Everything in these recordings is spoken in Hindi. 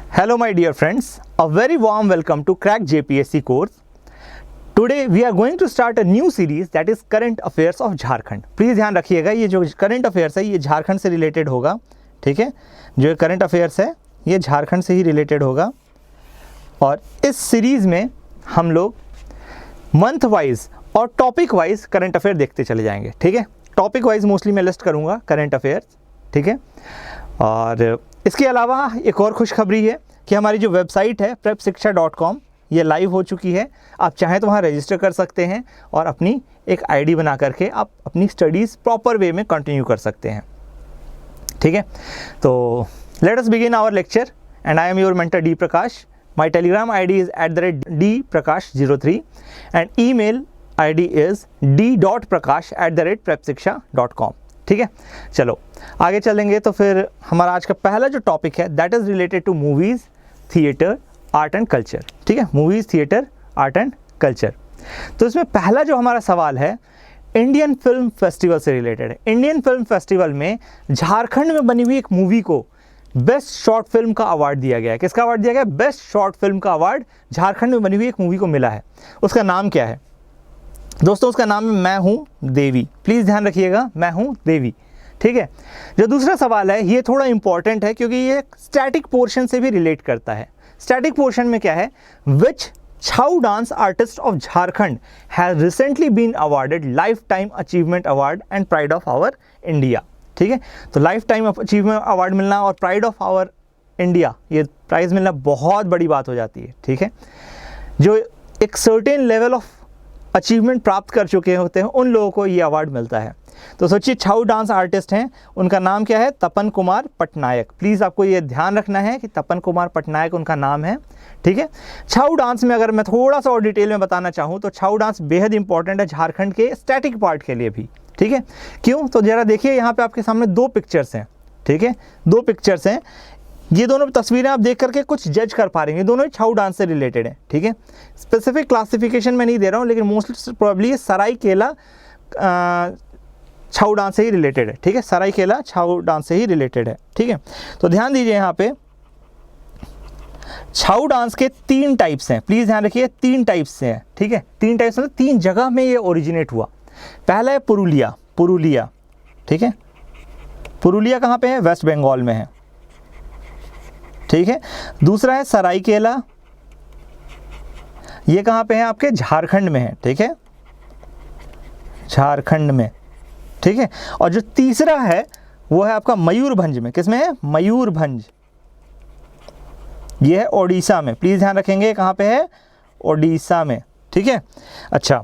Hello my dear friends, a very warm welcome to Crack JPSC course. Today we are going to start a new series that is current affairs of Jharkhand. Please ध्यान रखिएगा, ये जो करंट अफेयर्स है ये झारखंड से रिलेटेड होगा, ठीक है। जो करंट अफेयर्स है ये झारखंड से ही रिलेटेड होगा और इस सीरीज़ में हम लोग मंथ वाइज और टॉपिक वाइज करंट अफेयर देखते चले जाएंगे, ठीक है। टॉपिक वाइज मोस्टली मैं लिस्ट करूँगा करंट अफेयर्स, ठीक है। और इसके अलावा एक और खुशखबरी है कि हमारी जो वेबसाइट है prepsiksha.com ये लाइव हो चुकी है। आप चाहें तो वहाँ रजिस्टर कर सकते हैं और अपनी एक आईडी बना करके आप अपनी स्टडीज़ प्रॉपर वे में कंटिन्यू कर सकते हैं, ठीक है। तो let us begin our lecture and I am your mentor D Prakash. My Telegram ID is @dprakash03 and email ID is d.prakash@prepsiksha.com, ठीक है। चलो आगे चलेंगे। तो फिर हमारा आज का पहला जो टॉपिक है that is related to movies, theatre, art and culture, ठीक है। Movies, theatre, art and culture. तो इसमें पहला जो हमारा सवाल है इंडियन फिल्म फेस्टिवल से रिलेटेड है। इंडियन फिल्म फेस्टिवल में झारखंड में बनी हुई एक मूवी को बेस्ट शॉर्ट फिल्म का अवार्ड दिया गया है। किसका अवार्ड दिया गया? बेस्ट शॉर्ट फिल्म का अवार्ड झारखंड में बनी हुई एक मूवी को मिला है। उसका नाम क्या है दोस्तों? उसका नाम है मैं हूँ देवी। प्लीज़ ध्यान रखिएगा, मैं हूँ देवी, ठीक है। जो दूसरा सवाल है ये थोड़ा इंपॉर्टेंट है क्योंकि ये स्टैटिक पोर्शन से भी रिलेट करता है। स्टैटिक पोर्शन में क्या है? Which Chhau dance artist of Jharkhand has recently been awarded lifetime achievement award and pride of our India, ठीक है। तो लाइफ टाइम अचीवमेंट अवार्ड मिलना और प्राइड ऑफ आवर इंडिया ये प्राइज़ मिलना बहुत बड़ी बात हो जाती है, ठीक है। जो एक सर्टेन लेवल ऑफ अचीवमेंट प्राप्त कर चुके होते हैं उन लोगों को ये अवार्ड मिलता है। तो सोचिए छाऊ डांस आर्टिस्ट हैं, उनका नाम क्या है? तपन कुमार पटनायक। प्लीज़ आपको ये ध्यान रखना है कि तपन कुमार पटनायक उनका नाम है, ठीक है। छाऊ डांस में अगर मैं थोड़ा सा और डिटेल में बताना चाहूँ तो छाऊ डांस बेहद इंपॉर्टेंट है झारखंड के स्टैटिक पार्ट के लिए भी, ठीक है। क्यों? तो ज़रा देखिए यहाँ पे आपके सामने दो पिक्चर्स हैं, ठीक है। दो पिक्चर्स हैं, ये दोनों तस्वीरें आप देख करके कुछ जज कर पा रहे हैं, दोनों ही छाऊ डांस से रिलेटेड है, ठीक है। स्पेसिफिक क्लासिफिकेशन मैं नहीं दे रहा हूँ लेकिन मोस्टली प्रोबेबली ये सरायकेला छाऊ डांस से ही रिलेटेड है, ठीक है। सरायकेला छाऊ डांस से ही रिलेटेड है, ठीक है। तो ध्यान दीजिए यहाँ पे छाऊ डांस के 3 टाइप्स हैं। प्लीज़ ध्यान रखिए 3 टाइप्स से हैं, ठीक है। 3 टाइप्स मतलब 3 जगह में ये ओरिजिनेट हुआ। पहला है पुरुलिया, ठीक है। पुरुलिया कहाँ पे है? वेस्ट बंगाल में है, ठीक है। दूसरा है सरायकेला, ये कहाँ पे है? आपके झारखंड में है, ठीक है, झारखंड में, ठीक है। और जो तीसरा है वो है आपका मयूरभंज में। किस में है? मयूरभंज, ये है ओडिशा में। प्लीज़ ध्यान रखेंगे कहाँ पे है? ओडिशा में, ठीक है। अच्छा,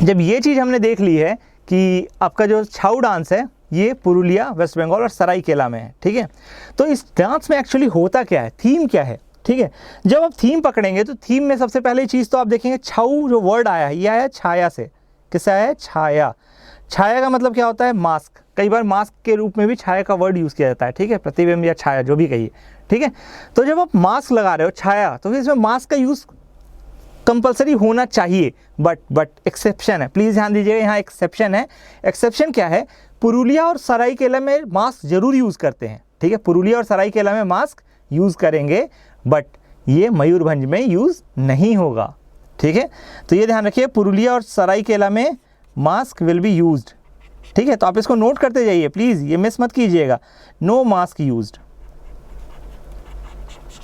जब ये चीज़ हमने देख ली है कि आपका जो छाऊ डांस है ये पुरुलिया, वेस्ट बंगाल और सरायकेला में है, ठीक है। तो इस डांस में एक्चुअली होता क्या है, थीम क्या है, ठीक है। जब आप थीम पकड़ेंगे तो थीम में सबसे पहले चीज़ तो आप देखेंगे छाऊ जो वर्ड आया है ये आया है छाया से। किससे आया है? छाया। छाया का मतलब क्या होता है? मास्क। कई बार मास्क के रूप में भी छाया का वर्ड यूज़ किया जाता है, ठीक है। प्रतिबिंब या छाया जो भी कहिए, ठीक है। तो जब आप मास्क लगा रहे हो छाया तो फिर इसमें मास्क का यूज़ कंपलसरी होना चाहिए, बट एक्सेप्शन है। प्लीज़ ध्यान दीजिएगा, यहाँ एक्सेप्शन है। एक्सेप्शन क्या है? पुरुलिया और सरायकेला में मास्क जरूर यूज़ करते हैं, ठीक है। पुरुलिया और सरायकेला में मास्क यूज़ करेंगे बट ये मयूरभंज में यूज़ नहीं होगा, ठीक है। तो ये ध्यान रखिए पुरुलिया और सरायकेला में मास्क विल बी यूज्ड, ठीक है। तो आप इसको नोट करते जाइए प्लीज़, ये मिस मत कीजिएगा। नो मास्क यूज्ड,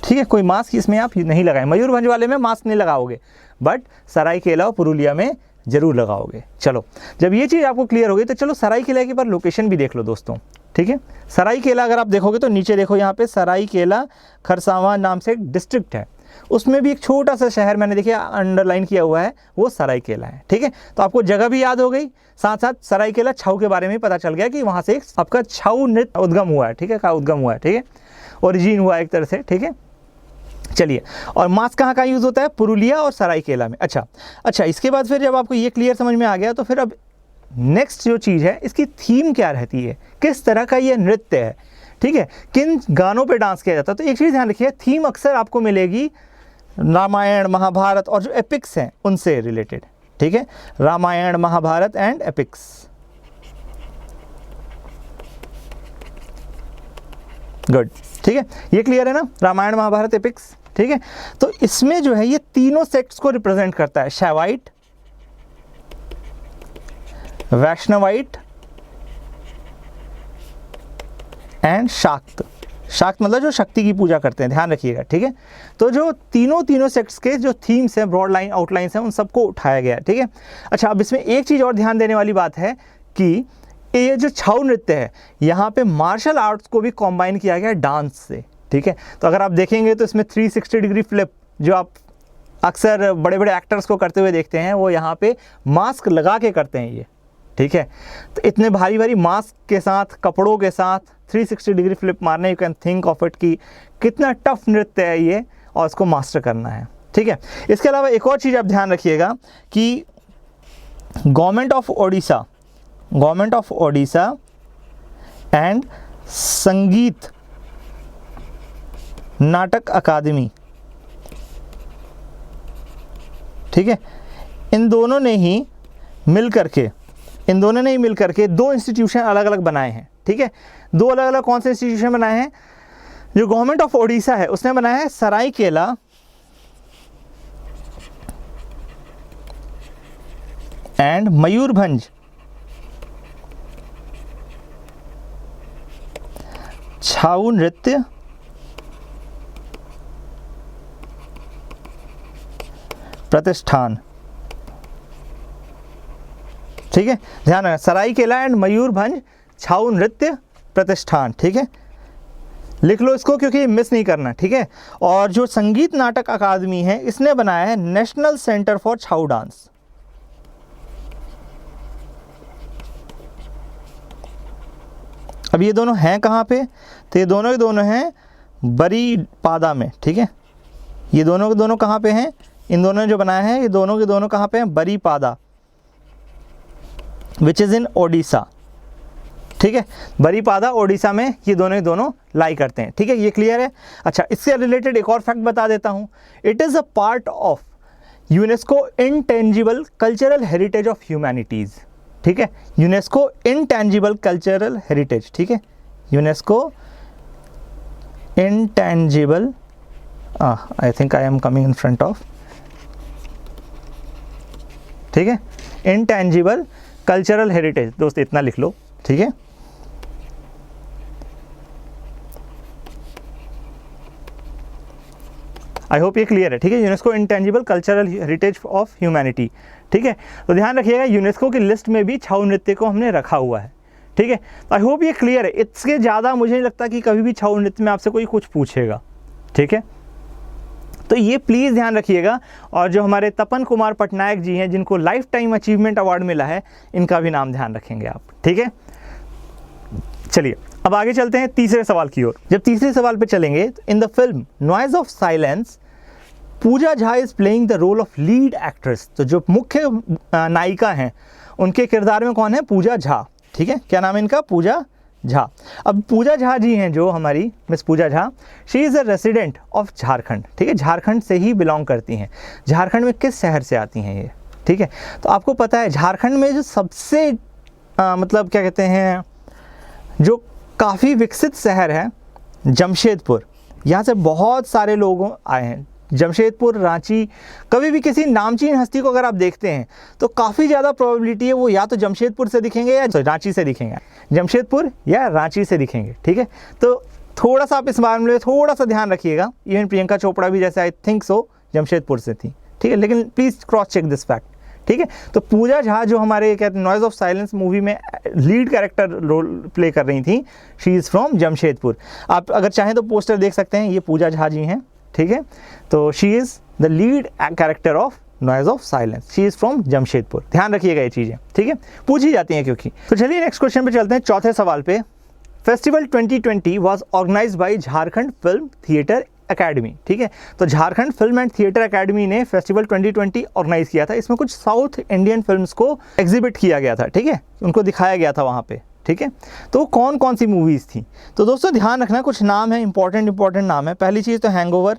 ठीक है। कोई मास्क इसमें आप नहीं लगाएं। मयूरभंज वाले में मास्क नहीं लगाओगे बट सरायकेला और पुरुलिया में ज़रूर लगाओगे। चलो, जब ये चीज़ आपको क्लियर हो गई तो चलो सरायकेला की बार लोकेशन भी देख लो दोस्तों, ठीक है। सरायकेला अगर आप देखोगे तो नीचे देखो यहाँ पे सरायकेला खरसावां नाम से एक डिस्ट्रिक्ट है, उसमें भी एक छोटा सा शहर मैंने देखिए अंडरलाइन किया हुआ है वो सरायकेला है, ठीक है। तो आपको जगह भी याद हो गई, साथ साथ सरायकेला छाऊ के बारे में पता चल गया कि वहाँ से आपका छाऊ नृत्य उद्गम हुआ है, ठीक है, का उद्गम हुआ है, ठीक है, ओरिजिन हुआ एक तरह से, ठीक है। चलिए, और मास्क कहाँ यूज़ होता है? पुरुलिया और सरायकेला में। अच्छा, इसके बाद फिर जब आपको ये क्लियर समझ में आ गया तो फिर अब नेक्स्ट जो चीज़ है इसकी थीम क्या रहती है, किस तरह का ये नृत्य है, ठीक है, किन गानों पे डांस किया जाता है। तो एक चीज़ ध्यान रखिए, थीम अक्सर आपको मिलेगी रामायण, महाभारत और जो एपिक्स हैं उनसे रिलेटेड, ठीक है। Ramayan, Mahabharat and epics, good, ठीक है, ये क्लियर है ना, रामायण महाभारत एपिक्स। ठीक है, तो इसमें जो है ये तीनों सेक्ट्स को रिप्रेजेंट करता है, शैवाइट, वैष्णवाइट एंड शाक्त। शाक्त मतलब जो शक्ति की पूजा करते हैं, ध्यान रखिएगा। ठीक है, तो जो तीनों सेक्ट्स के जो थीम्स हैं, ब्रॉड लाइन आउटलाइंस हैं, उन सबको उठाया गया है। ठीक है, अच्छा अब इसमें एक चीज़ और ध्यान देने वाली बात है कि ये जो छऊ नृत्य है, यहाँ पे मार्शल आर्ट्स को भी कॉम्बाइन किया गया है डांस से। ठीक है, तो अगर आप देखेंगे तो इसमें 360 डिग्री फ्लिप जो आप अक्सर बड़े बड़े एक्टर्स को करते हुए देखते हैं, वो यहाँ पे मास्क लगा के करते हैं ये। ठीक है, तो इतने भारी भारी मास्क के साथ, कपड़ों के साथ 360 डिग्री फ्लिप मारने, you can think of it कि कितना टफ नृत्य है ये, और इसको मास्टर करना है। ठीक है, इसके अलावा एक और चीज़ आप ध्यान रखिएगा कि गवर्नमेंट ऑफ ओडिशा एंड संगीत नाटक अकादमी, ठीक है, इन दोनों ने ही मिल करके दो इंस्टीट्यूशन अलग अलग बनाए हैं। ठीक है, दो अलग अलग कौन से इंस्टीट्यूशन बनाए हैं? जो गवर्नमेंट ऑफ ओडिशा है उसने बनाया है सरायकेला एंड मयूरभंज छाऊ नृत्य प्रतिष्ठान। ठीक है, ध्यान रखना, सरायकेला एंड मयूरभंज छाऊ नृत्य प्रतिष्ठान। ठीक है, लिख लो इसको क्योंकि मिस नहीं करना। ठीक है, और जो संगीत नाटक अकादमी है इसने बनाया है national centre for Chhau dance. अब ये दोनों हैं कहाँ पे? तो ये दोनों के दोनों हैं बरीपादा में। ठीक है, ये दोनों के दोनों कहाँ पे हैं? इन दोनों ने जो बनाया है ये दोनों के दोनों कहाँ पे हैं? बरीपादा, विच इज़ इन ओडिशा। ठीक है, बरीपादा ओडिशा में ये दोनों ही दोनों लाई करते हैं। ठीक है, ये क्लियर है। अच्छा, इससे रिलेटेड एक और फैक्ट बता देता हूँ। It is a part of UNESCO intangible cultural heritage of humanities. ठीक है, यूनेस्को इंटेंजिबल कल्चरल हेरिटेज। ठीक है, UNESCO intangible, I think I am coming in front of, ठीक है, इंटेंजिबल कल्चरल हेरिटेज। दोस्त इतना लिख लो। ठीक है, आई होप ये क्लियर है। ठीक है, UNESCO intangible cultural heritage of humanity. ठीक है, तो ध्यान रखिएगा यूनेस्को की लिस्ट में भी छऊ नृत्य को हमने रखा हुआ है। ठीक है, तो आई होप ये क्लियर है। इसके ज़्यादा मुझे नहीं लगता कि कभी भी छऊ नृत्य में आपसे कोई कुछ पूछेगा। ठीक है, तो ये प्लीज़ ध्यान रखिएगा। और जो हमारे तपन कुमार पटनायक जी हैं जिनको लाइफ टाइम अचीवमेंट अवार्ड मिला है, इनका भी नाम ध्यान रखेंगे आप। ठीक है, चलिए अब आगे चलते हैं तीसरे सवाल की ओर। जब तीसरे सवाल पे चलेंगे तो in the film noise of silence Pooja Jha is playing the role of lead actress. तो जो मुख्य नायिका हैं उनके किरदार में कौन है? पूजा झा। ठीक है, क्या नाम है इनका? पूजा झा। अब पूजा झा जी हैं जो हमारी miss Pooja Jha, she is a resident of Jharkhand. ठीक है, झारखंड से ही बिलोंग करती हैं। झारखंड में किस शहर से आती हैं ये? ठीक है, तो आपको पता है झारखंड में जो सबसे मतलब क्या कहते हैं, जो काफ़ी विकसित शहर है जमशेदपुर, यहाँ से बहुत सारे लोग आए हैं। जमशेदपुर, रांची, कभी भी किसी नामचीन हस्ती को अगर आप देखते हैं तो काफ़ी ज़्यादा प्रोबेबिलिटी है वो या तो जमशेदपुर से दिखेंगे या रांची से दिखेंगे, जमशेदपुर या रांची से दिखेंगे। ठीक है, तो थोड़ा सा आप इस बारे में थोड़ा सा ध्यान रखिएगा। इवन प्रियंका चोपड़ा भी जैसे आई थिंक सो जमशेदपुर से थी। ठीक है, लेकिन please cross check this fact. ठीक है, तो पूजा झा जो हमारे कहते हैं नॉइज ऑफ साइलेंस मूवी में लीड कैरेक्टर रोल प्ले कर रही थी, शी इज़ फ्रॉम जमशेदपुर। आप अगर चाहें तो पोस्टर देख सकते हैं, ये पूजा झा जी हैं। ठीक है, तो she is the lead character of noise of silence, she is from Jamshedpur. ध्यान रखिएगा ये चीज़ें। ठीक है, पूछी जाती हैं क्योंकि। तो चलिए नेक्स्ट क्वेश्चन पे चलते हैं, चौथे सवाल पे। Festival 2020 was organized by Jharkhand film theatre academy. ठीक है, तो Jharkhand film and theatre academy ने फेस्टिवल 2020 ऑर्गेनाइज किया था। इसमें कुछ साउथ इंडियन फिल्म्स को एग्जिबिट किया गया था। ठीक है, उनको दिखाया गया था वहाँ पे। ठीक है, तो कौन कौन सी मूवीज़ थी? तो दोस्तों ध्यान रखना, कुछ नाम है इंपॉर्टेंट नाम है। पहली चीज़ तो हैंगओवर।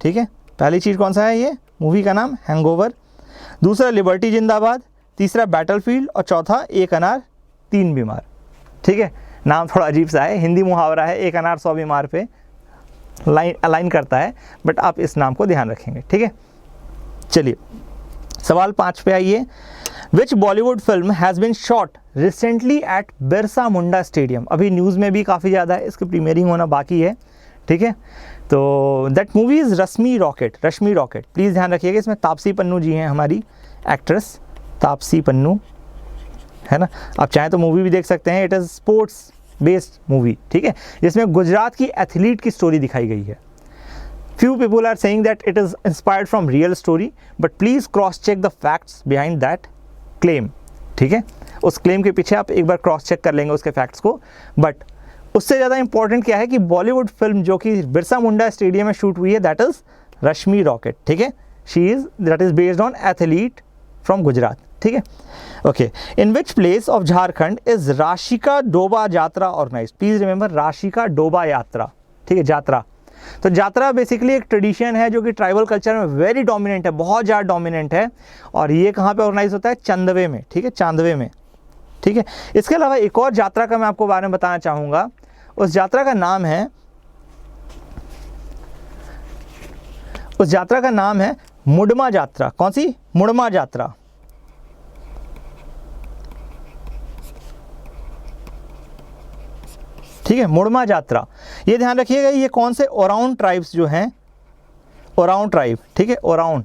ठीक है, पहली चीज़ कौन सा है? ये मूवी का नाम हैंगओवर। दूसरा लिबर्टी जिंदाबाद, तीसरा बैटलफील्ड, और चौथा एक अनार 3 बीमार। ठीक है, नाम थोड़ा अजीब सा है, हिंदी मुहावरा है, एक अनार 100 बीमार पे अलाइन करता है, बट आप इस नाम को ध्यान रखेंगे, ठीक है। चलिए सवाल 5 पे आइए। Which Bollywood film has been shot recently at Birsa Munda stadium. अभी न्यूज़ में भी काफ़ी ज़्यादा है, इसकी प्रीमियरिंग होना बाकी है, ठीक है। तो that movie is Rashmi rocket. Rashmi rocket, please ध्यान रखिएगा, इसमें तापसी पन्नू जी हैं, हमारी एक्ट्रेस तापसी पन्नू, है ना। आप चाहें तो मूवी भी देख सकते हैं, it is sports based movie, ठीक है, जिसमें गुजरात की एथलीट की स्टोरी दिखाई गई है। Few people are saying that it is inspired from real story, but please cross check the facts behind that claim, ठीक है। उस क्लेम के पीछे आप एक बार क्रॉस चेक कर लेंगे उसके फैक्ट्स को। बट उससे ज़्यादा इंपॉर्टेंट क्या है कि बॉलीवुड फिल्म जो कि बिरसा मुंडा स्टेडियम में शूट हुई है, दैट इज़ रश्मि रॉकेट, ठीक है। That is based on athlete from Gujarat, ठीक है। Okay, in which place of Jharkhand is Rashika Doba Yatra organise. Please remember, Rashika Doba Yatra, ठीक है, यात्रा। तो यात्रा बेसिकली एक ट्रेडिशन है जो कि ट्राइबल कल्चर में वेरी डोमिनेंट है, बहुत ज़्यादा डोमिनेंट है, और ये कहाँ पे ऑर्गेनाइज होता है? चांदवे में, ठीक है, चांदवे में, ठीक है। इसके अलावा एक और यात्रा का मैं आपको बारे में बताना चाहूँगा। उस यात्रा का नाम है मुडमा यात्रा। कौन सी? मुडमा यात्रा, ठीक है, मुडमा यात्रा। ये ध्यान रखिएगा, ये कौन से ओराउन ट्राइब्स जो हैं, ओराउन ट्राइब, ठीक है, ओराउन,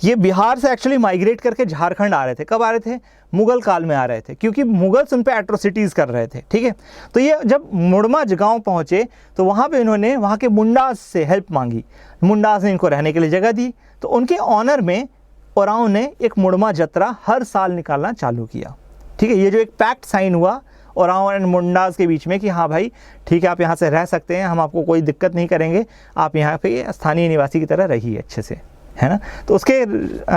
ये बिहार से एक्चुअली माइग्रेट करके झारखंड आ रहे थे। कब आ रहे थे? मुगल काल में आ रहे थे, क्योंकि मुगल्स उन पे एट्रोसिटीज़ कर रहे थे, ठीक है। तो ये जब मुडमा गांव पहुँचे तो वहाँ पे इन्होंने वहाँ के मुंडास से हेल्प मांगी, मुंडास ने इनको रहने के लिए जगह दी, तो उनके ऑनर में ओराउन ने एक मुडमा यात्रा हर साल निकालना चालू किया, ठीक है। ये जो एक पैक्ट साइन हुआ ओराउन एंड मुंडास के बीच में कि हाँ भाई ठीक है, आप यहाँ से रह सकते हैं, हम आपको कोई दिक्कत नहीं करेंगे, आप यहाँ पे स्थानीय निवासी की तरह रहिए अच्छे से, है ना। तो उसके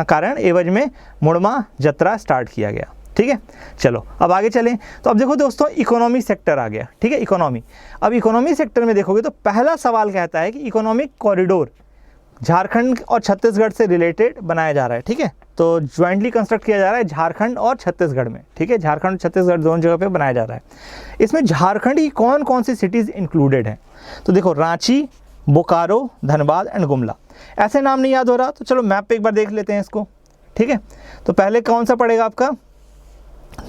कारण एवज में मुडमा यात्रा स्टार्ट किया गया, ठीक है। चलो अब आगे चलें। तो अब देखो दोस्तों, इकोनॉमी सेक्टर आ गया, ठीक है, इकोनॉमी। अब इकोनॉमी सेक्टर में देखोगे तो पहला सवाल कहता है कि इकोनॉमिक कॉरिडोर झारखंड और छत्तीसगढ़ से रिलेटेड बनाया जा रहा है, ठीक है। तो ज्वाइंटली कंस्ट्रक्ट किया जा रहा है झारखंड और छत्तीसगढ़ में, ठीक है, झारखंड और छत्तीसगढ़ दोनों जगह पे बनाया जा रहा है। इसमें झारखंड की कौन कौन सी सिटीज़ इंक्लूडेड हैं? तो देखो, रांची, बोकारो, धनबाद एंड गुमला। ऐसे नाम नहीं याद हो रहा तो चलो मैप पे एक बार देख लेते हैं इसको, ठीक है। तो पहले कौन सा पड़ेगा आपका?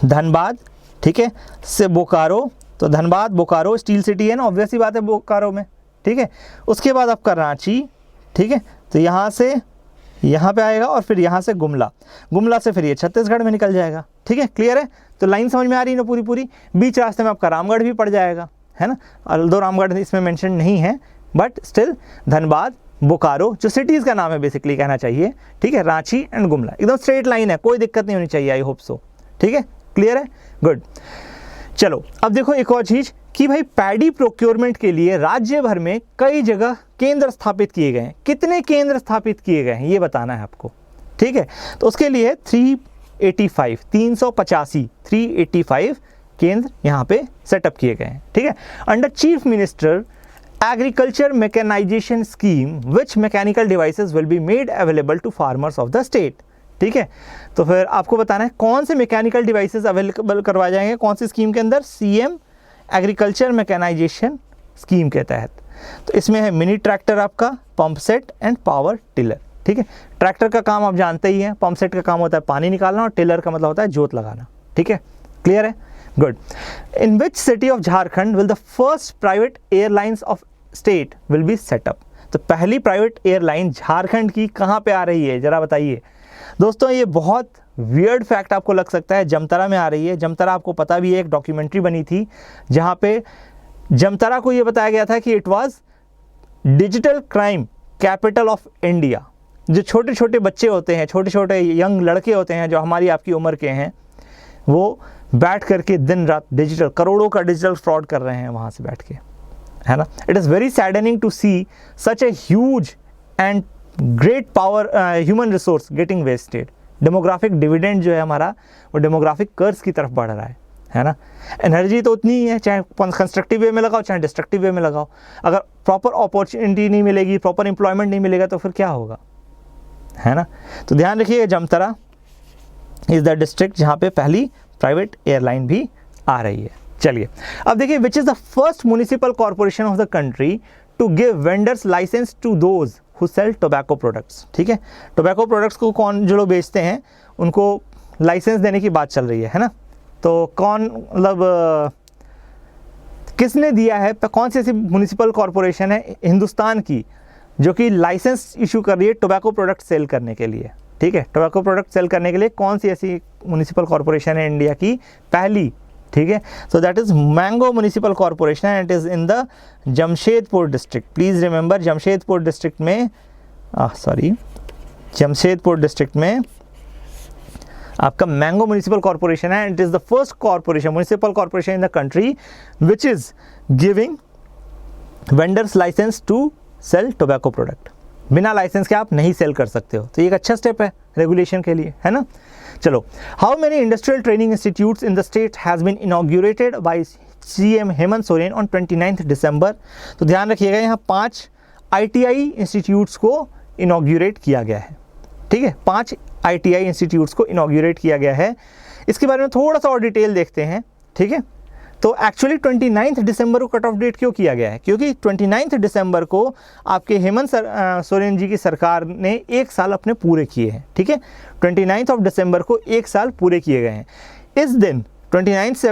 धनबाद, ठीक है, से बोकारो। तो धनबाद बोकारो स्टील सिटी है ना, ऑब्वियस ही बात है बोकारो में, ठीक है। उसके बाद आपका रांची, ठीक है, तो यहाँ से यहाँ पे आएगा, और फिर यहाँ से गुमला, गुमला से फिर ये छत्तीसगढ़ में निकल जाएगा, ठीक है। क्लियर है? तो लाइन समझ में आ रही है ना पूरी पूरी। बीच रास्ते में आपका रामगढ़ भी पड़ जाएगा, है ना। दो रामगढ़ इसमें मेंशन नहीं है, बट स्टिल धनबाद, बोकारो जो सिटीज़ का नाम है बेसिकली कहना चाहिए, ठीक है, रांची एंड गुमला, एकदम स्ट्रेट लाइन है, कोई दिक्कत नहीं होनी चाहिए, आई होप सो, ठीक है। क्लियर है? गुड। चलो अब देखो एक और चीज़ कि भाई पैडी प्रोक्योरमेंट के लिए राज्य भर में कई जगह केंद्र स्थापित किए गए हैं। कितने केंद्र स्थापित किए गए हैं ये बताना है आपको, ठीक है। तो उसके लिए 385 केंद्र यहाँ पे सेटअप किए गए हैं, ठीक है। Under chief minister agriculture mechanization scheme which mechanical devices will be made available to farmers of the state, ठीक है। तो फिर आपको बताना है कौन से मैकेनिकल डिवाइसेस अवेलेबल करवाए जाएंगे, कौन सी स्कीम के अंदर? सीएम एग्रीकल्चर मैकेनाइजेशन स्कीम के तहत। तो इसमें है मिनी ट्रैक्टर आपका, pump set and power tiller, ठीक है। ट्रैक्टर का काम आप जानते ही हैं, पंप सेट का काम होता है पानी निकालना, और टिलर का मतलब होता है जोत लगाना, ठीक है। क्लियर है? Good. In which city of Jharkhand will the first private airlines of state will be set up. तो पहली प्राइवेट एयरलाइन झारखंड की कहाँ पे आ रही है जरा बताइए दोस्तों। ये बहुत वियर्ड फैक्ट आपको लग सकता है, जमतारा में आ रही है। जमतारा आपको पता भी है, एक डॉक्यूमेंट्री बनी थी जहाँ पे जमतारा को ये बताया गया था कि it was digital crime capital of India. जो छोटे छोटे बच्चे होते हैं, छोटे छोटे यंग लड़के होते हैं जो हमारी आपकी उम्र के हैं, वो बैठ करके दिन रात डिजिटल, करोड़ों का डिजिटल फ्रॉड कर रहे हैं वहाँ से बैठ के, है ना। It is very saddening to see such a huge and great power human resource getting wasted. Demographic dividend जो है हमारा, वो डेमोग्राफिक कर्ज की तरफ बढ़ रहा है ना। एनर्जी तो उतनी ही है, चाहे कंस्ट्रक्टिव वे में लगाओ चाहे डिस्ट्रक्टिव वे में लगाओ। अगर प्रॉपर अपॉर्चुनिटी नहीं मिलेगी, प्रॉपर एम्प्लॉयमेंट नहीं मिलेगा तो फिर क्या होगा, है ना। तो ध्यान रखिए, जमतारा इज़ द डिस्ट्रिक्ट जहाँ पे पहली प्राइवेट एयरलाइन भी आ रही है। चलिए अब देखिए, which is the first municipal corporation of the country to give vendors licence to those who sell tobacco products. ठीक है, टोबैको प्रोडक्ट्स को कौन जो लोग बेचते हैं उनको लाइसेंस देने की बात चल रही है ना। तो कौन मतलब किसने दिया है, कौन सी ऐसी म्युनिसिपल कॉरपोरेशन है हिंदुस्तान की जो कि लाइसेंस इशू कर रही है टोबैको प्रोडक्ट सेल करने के लिए। ठीक है, टोबैको प्रोडक्ट सेल करने के लिए कौन सी ऐसी म्युनिसिपल कॉरपोरेशन है इंडिया की पहली। ठीक है, so that is Mango municipal corporation and it is in the Jamshedpur district. Please remember Jamshedpur district में जमशेदपुर डिस्ट्रिक्ट में आपका मैंगो म्युनिसिपल कॉरपोरेशन है। It is the first corporation municipal corporation in the country which is giving vendors licence to sell tobacco product. बिना लाइसेंस के आप नहीं सेल कर सकते हो, तो ये एक अच्छा स्टेप है रेगुलेशन के लिए, है ना। चलो, how many industrial training institutes in the state has been inaugurated by CM Hemant Soren on 29 December. तो ध्यान रखिएगा, यहाँ 5 ITI इंस्टीट्यूट्स को इनॉग्यूरेट किया गया है। ठीक है, 5 ITI इंस्टीट्यूट्स को इनॉग्यूरेट किया गया है। इसके बारे में थोड़ा सा और डिटेल देखते हैं। ठीक है, तो एक्चुअली 29 दिसंबर को कट ऑफ डेट क्यों किया गया है, क्योंकि 29 दिसंबर को आपके हेमंत सोरेन जी की सरकार ने 1 साल अपने पूरे किए हैं। ठीक है, 29 दिसंबर को 1 साल पूरे किए गए हैं। इस दिन 29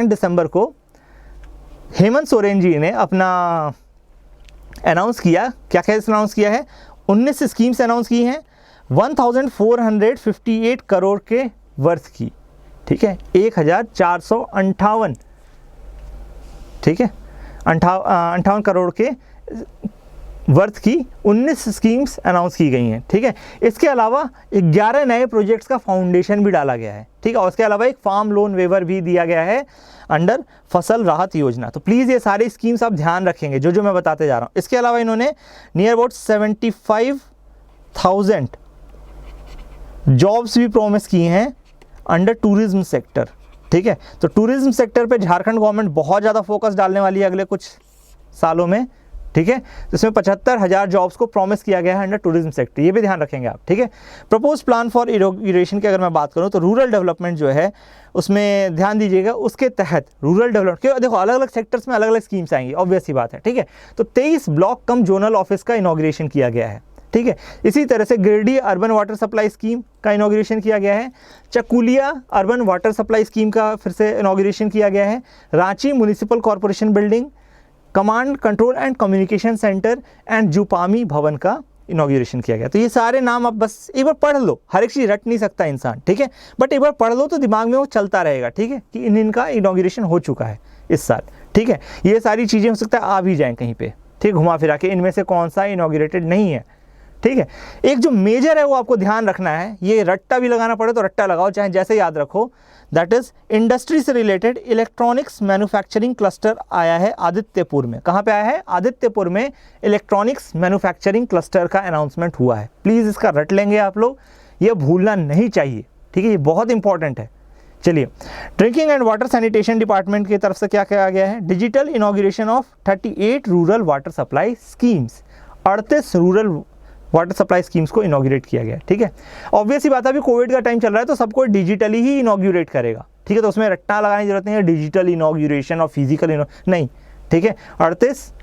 दिसंबर को हेमंत सोरेन जी ने अपना अनाउंस किया, क्या क्या अनाउंस किया है, 19 स्कीम्स अनाउंस की हैं 1458 करोड़ के वर्थ की। ठीक है, 1458, ठीक है, 58 करोड़ के वर्थ की 19 स्कीम्स अनाउंस की गई हैं। ठीक है, इसके अलावा 11 नए प्रोजेक्ट्स का फाउंडेशन भी डाला गया है। ठीक है, और उसके अलावा एक फार्म लोन वेवर भी दिया गया है अंडर फसल राहत योजना। तो प्लीज़ ये सारी स्कीम्स आप ध्यान रखेंगे जो मैं बताते जा रहा हूँ। इसके अलावा इन्होंने नियर अबाउट 75,000 जॉब्स भी प्रॉमिस की हैं अंडर टूरिज्म सेक्टर। ठीक है, तो टूरिज्म सेक्टर पे झारखंड गवर्नमेंट बहुत ज़्यादा फोकस डालने वाली है अगले कुछ सालों में। ठीक है, तो इसमें 75,000 जॉब्स को प्रॉमिस किया गया है अंडर टूरिज्म सेक्टर, ये भी ध्यान रखेंगे आप। ठीक है, प्रपोज प्लान फॉर इनॉग्रेशन की अगर मैं बात करूं तो रूरल डेवलपमेंट जो है उसमें ध्यान दीजिएगा, उसके तहत रूरल डेवलपमेंट, क्यों देखो अलग अलग सेक्टर्स में अलग अलग स्कीम्स आएंगी, ऑब्वियस सी बात है। ठीक है, तो 23 ब्लॉक कम जोनल ऑफिस का इनॉग्रेशन किया गया है। ठीक है, इसी तरह से Giridih urban water supply scheme का इनॉग्रेशन किया गया है। Chakulia urban water supply scheme का फिर से इनॉग्रेशन किया गया है। Ranchi municipal corporation building, command control and communication centre and जुपामी भवन का इनॉग्रेशन किया गया। तो ये सारे नाम आप बस एक बार पढ़ लो, हर एक चीज़ रट नहीं सकता इंसान। ठीक है, बट एक बार पढ़ लो तो दिमाग में वो चलता रहेगा। ठीक है, कि इनका इनॉग्रेशन हो चुका है इस साल। ठीक है, ये सारी चीज़ें हो सकता है आ भी जाएँ कहीं पे, ठीक, घुमा फिरा के, इनमें से कौन सा इनॉग्रेटेड नहीं है। ठीक है, एक जो मेजर है वो आपको ध्यान रखना है, ये रट्टा भी लगाना पड़े तो रट्टा लगाओ, चाहे जैसे याद रखो। दैट इज इंडस्ट्री से रिलेटेड इलेक्ट्रॉनिक्स मैन्युफैक्चरिंग क्लस्टर आया है आदित्यपुर में। कहाँ पे आया है? आदित्यपुर में इलेक्ट्रॉनिक्स मैन्युफैक्चरिंग क्लस्टर का अनाउंसमेंट हुआ है। प्लीज़ इसका रट लेंगे आप लोग, ये भूलना नहीं चाहिए। ठीक है, ये बहुत इंपॉर्टेंट है। चलिए, drinking and water sanitation department की तरफ से क्या किया गया है? Digital inauguration of 38 rural water supply schemes, 38 rural water supply schemes को इनॉग्रेट किया गया। ठीक है, ऑब्वियस ही बात है, अभी कोविड का टाइम चल रहा है तो सबको डिजिटली ही इनॉग्रेट करेगा। ठीक है, तो उसमें रट्टा लगाने की जरूरत नहीं है, डिजिटल इनॉग्रेशन और फिजिकल नहीं। ठीक है, 38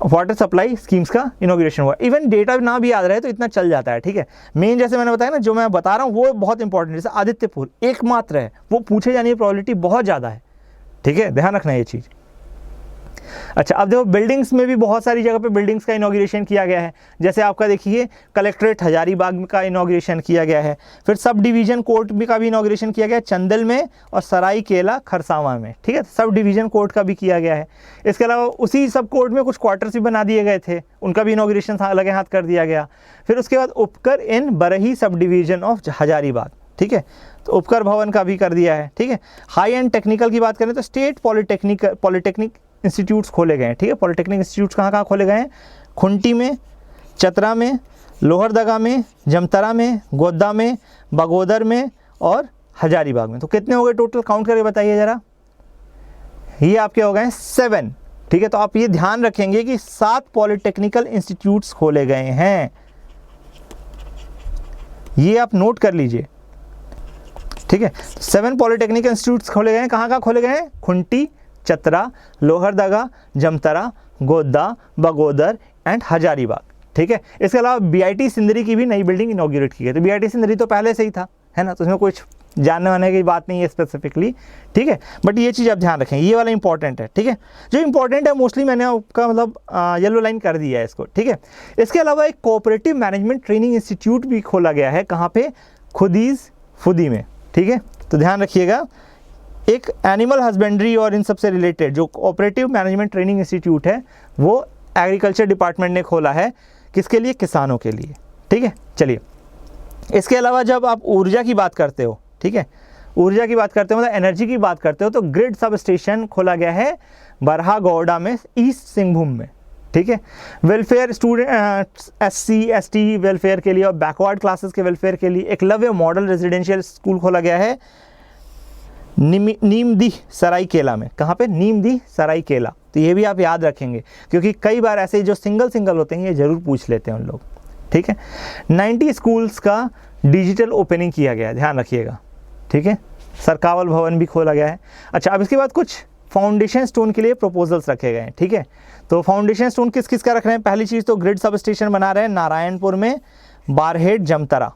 वाटर सप्लाई स्कीम्स का इनॉग्रेशन हुआ। इवन डेटा ना भी याद रहे तो इतना चल जाता है। ठीक है, मेन जैसे मैंने बताया ना, जो मैं बता रहा हूँ वो बहुत इंपॉर्टेंट। जैसे आदित्यपुर एकमात्र है, वो पूछे जाने की प्रोबेबिलिटी बहुत ज़्यादा है। ठीक है, ध्यान रखना ये चीज़। अच्छा, अब देखो बिल्डिंग्स में भी बहुत सारी जगह पे बिल्डिंग्स का इनॉग्रेशन किया गया है। जैसे आपका देखिए कलेक्ट्रेट हजारीबाग का इनॉग्रेशन किया गया है, फिर सब डिवीज़न कोर्ट भी का भी इनॉग्रेशन किया गया है चंदल में और सरायकेला खरसावां में। ठीक है, सब डिवीज़न कोर्ट का भी किया गया है। इसके अलावा उसी सब कोर्ट में कुछ क्वार्टर्स भी बना दिए गए थे, उनका भी इनॉग्रेशन लगे हाथ कर दिया गया। फिर उसके बाद उपकर इन Barhi sub division of Hazaribagh, ठीक है, तो उपकर भवन का भी कर दिया है। ठीक है, हाई एंड टेक्निकल की बात करें तो स्टेट पॉलिटेक्निक इंस्टीट्यूट्स खोले गए हैं। ठीक है, पॉलिटेक्निक इंस्टीट्यूट्स कहाँ कहाँ खोले गए हैं? खुंटी में, चतरा में, लोहरदगा में, जमतरा में, गोद्दा में, बगोदर में और हजारीबाग में। तो कितने हो गए टोटल? काउंट करके बताइए ज़रा। ये आपके हो गए 7। ठीक है, तो आप ये ध्यान रखेंगे कि 7 पॉलिटेक्निकल इंस्टीट्यूट्स खोले गए हैं, ये आप नोट कर लीजिए। ठीक है, 7 पॉलिटेक्निकल इंस्टीट्यूट्स खोले गए हैं। कहाँ कहाँ खोले गए हैं? खुंटी, चतरा, लोहरदगा, जमतरा, गोद्दा, बगोदर एंड हजारीबाग। ठीक है, इसके अलावा BIT सिंदरी की भी नई बिल्डिंग इनॉग्रेट की गई। तो BIT सिंदरी तो पहले से ही था, है ना, तो उसमें कुछ जानने वाने की बात नहीं है स्पेसिफिकली। ठीक है, बट ये चीज़ आप ध्यान रखें, ये वाला इंपॉर्टेंट है। ठीक है, जो इंपॉर्टेंट है मोस्टली मैंने आपका मतलब येलो लाइन कर दिया है इसको। ठीक है, इसके अलावा एक कोऑपरेटिव मैनेजमेंट ट्रेनिंग इंस्टीट्यूट भी खोला गया है, कहाँ पे, खुदीज फुदी में। ठीक है, तो ध्यान रखिएगा, एक एनिमल हस्बेंड्री और इन सब से रिलेटेड जो कोऑपरेटिव मैनेजमेंट ट्रेनिंग इंस्टीट्यूट है वो एग्रीकल्चर डिपार्टमेंट ने खोला है। किसके लिए? किसानों के लिए। ठीक है, चलिए, इसके अलावा जब आप ऊर्जा की बात करते हो, ठीक है, ऊर्जा की बात करते हो मतलब एनर्जी की बात करते हो, तो ग्रिड सब स्टेशन खोला गया है बरहागौड़ा में, ईस्ट सिंहभूम में। ठीक है, welfare student SC ST welfare के लिए और बैकवर्ड क्लासेस के वेलफेयर के लिए एकलव्य मॉडल रेजिडेंशियल स्कूल खोला गया है नीमदी सरायकेला में। कहाँ पे? नीमदी सरायकेला। तो ये भी आप याद रखेंगे क्योंकि कई बार ऐसे जो सिंगल होते हैं ये ज़रूर पूछ लेते हैं उन लोग। ठीक है, 90 स्कूल्स का डिजिटल ओपनिंग किया गया है, ध्यान रखिएगा। ठीक है, सरकावल भवन भी खोला गया है। अच्छा, अब इसके बाद कुछ फाउंडेशन स्टोन के लिए प्रपोजल्स रखे गए हैं। ठीक है, तो फाउंडेशन स्टोन किस किस का रख रहे हैं? पहली चीज़ तो ग्रिड सब स्टेशन बना रहे हैं नारायणपुर में, बारहेट जमतरा।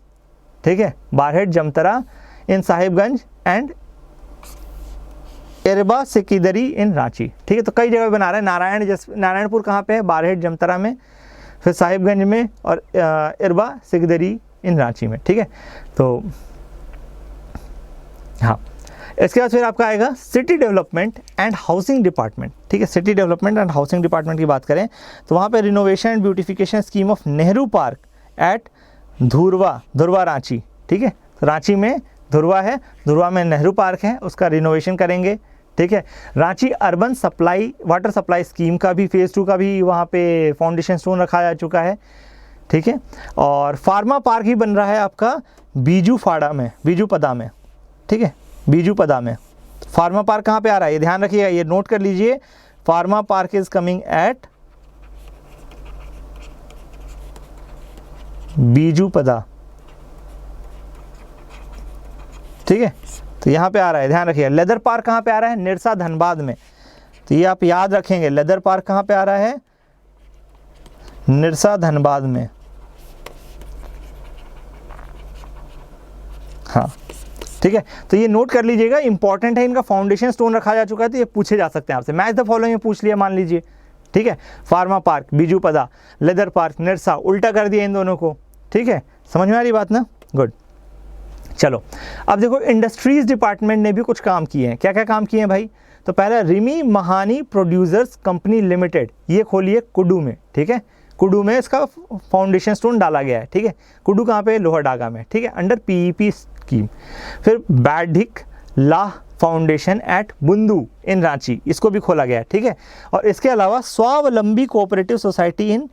ठीक है, बारहेट जमतरा इन साहिबगंज एंड एरबा सिकिदरी इन रांची। ठीक है, तो कई जगह बना रहे हैं। नारायणपुर कहाँ पे है? बारहेट जमतरा में, फिर साहिबगंज में और एरबा सिकिदरी इन रांची में। ठीक है, तो हाँ, इसके बाद फिर आपका आएगा city development and housing department. ठीक है, city development and housing department की बात करें तो वहाँ पे renovation and beautification scheme of Nehru park at Dhurwa Ranchi. ठीक है, रांची में धुरवा है, धुरवा में नेहरू पार्क है, उसका रिनोवेशन करेंगे। ठीक है, Ranchi urban supply water supply scheme का भी फेज़ 2 का भी वहाँ पे फाउंडेशन स्टोन रखा जा चुका है। ठीक है, और फार्मा पार्क ही बन रहा है आपका बीजूपदा में। ठीक है, बीजूपदा में फार्मा पार्क कहाँ पे आ रहा है ये ध्यान रखिएगा, ये नोट कर लीजिए। Pharma park is coming at Bijupada. ठीक है, तो यहाँ पे आ रहा है, ध्यान रखिए। लेदर पार्क कहाँ पे आ रहा है? निरसा धनबाद में। तो ये आप याद रखेंगे, लेदर पार्क कहाँ पे आ रहा है? निरसा धनबाद में। हाँ, ठीक है, तो ये नोट कर लीजिएगा, इंपॉर्टेंट है। इनका फाउंडेशन स्टोन रखा जा चुका है, तो ये पूछे जा सकते हैं आपसे। मैच द फॉलोइंग में पूछ लिया मान लीजिए। ठीक है, pharma park Bijupada, leather park Nirsa, उल्टा कर दिया इन दोनों को। ठीक है, समझ में आ रही बात ना? गुड। चलो, अब देखो इंडस्ट्रीज डिपार्टमेंट ने भी कुछ काम किए हैं। क्या क्या काम किए हैं भाई? तो पहला रिमी महानी प्रोड्यूसर्स कंपनी लिमिटेड, ये खोलिए कुडू में। ठीक है, कुडू में इसका फाउंडेशन स्टोन डाला गया है। ठीक है, कुडू कहाँ पे? लोहरडागा में। ठीक है, अंडर PEP स्कीम। फिर बैडिक लाह फाउंडेशन एट बुंदू इन रांची, इसको भी खोला गया है। ठीक है, और इसके अलावा स्वावलंबी कोऑपरेटिव सोसाइटी इन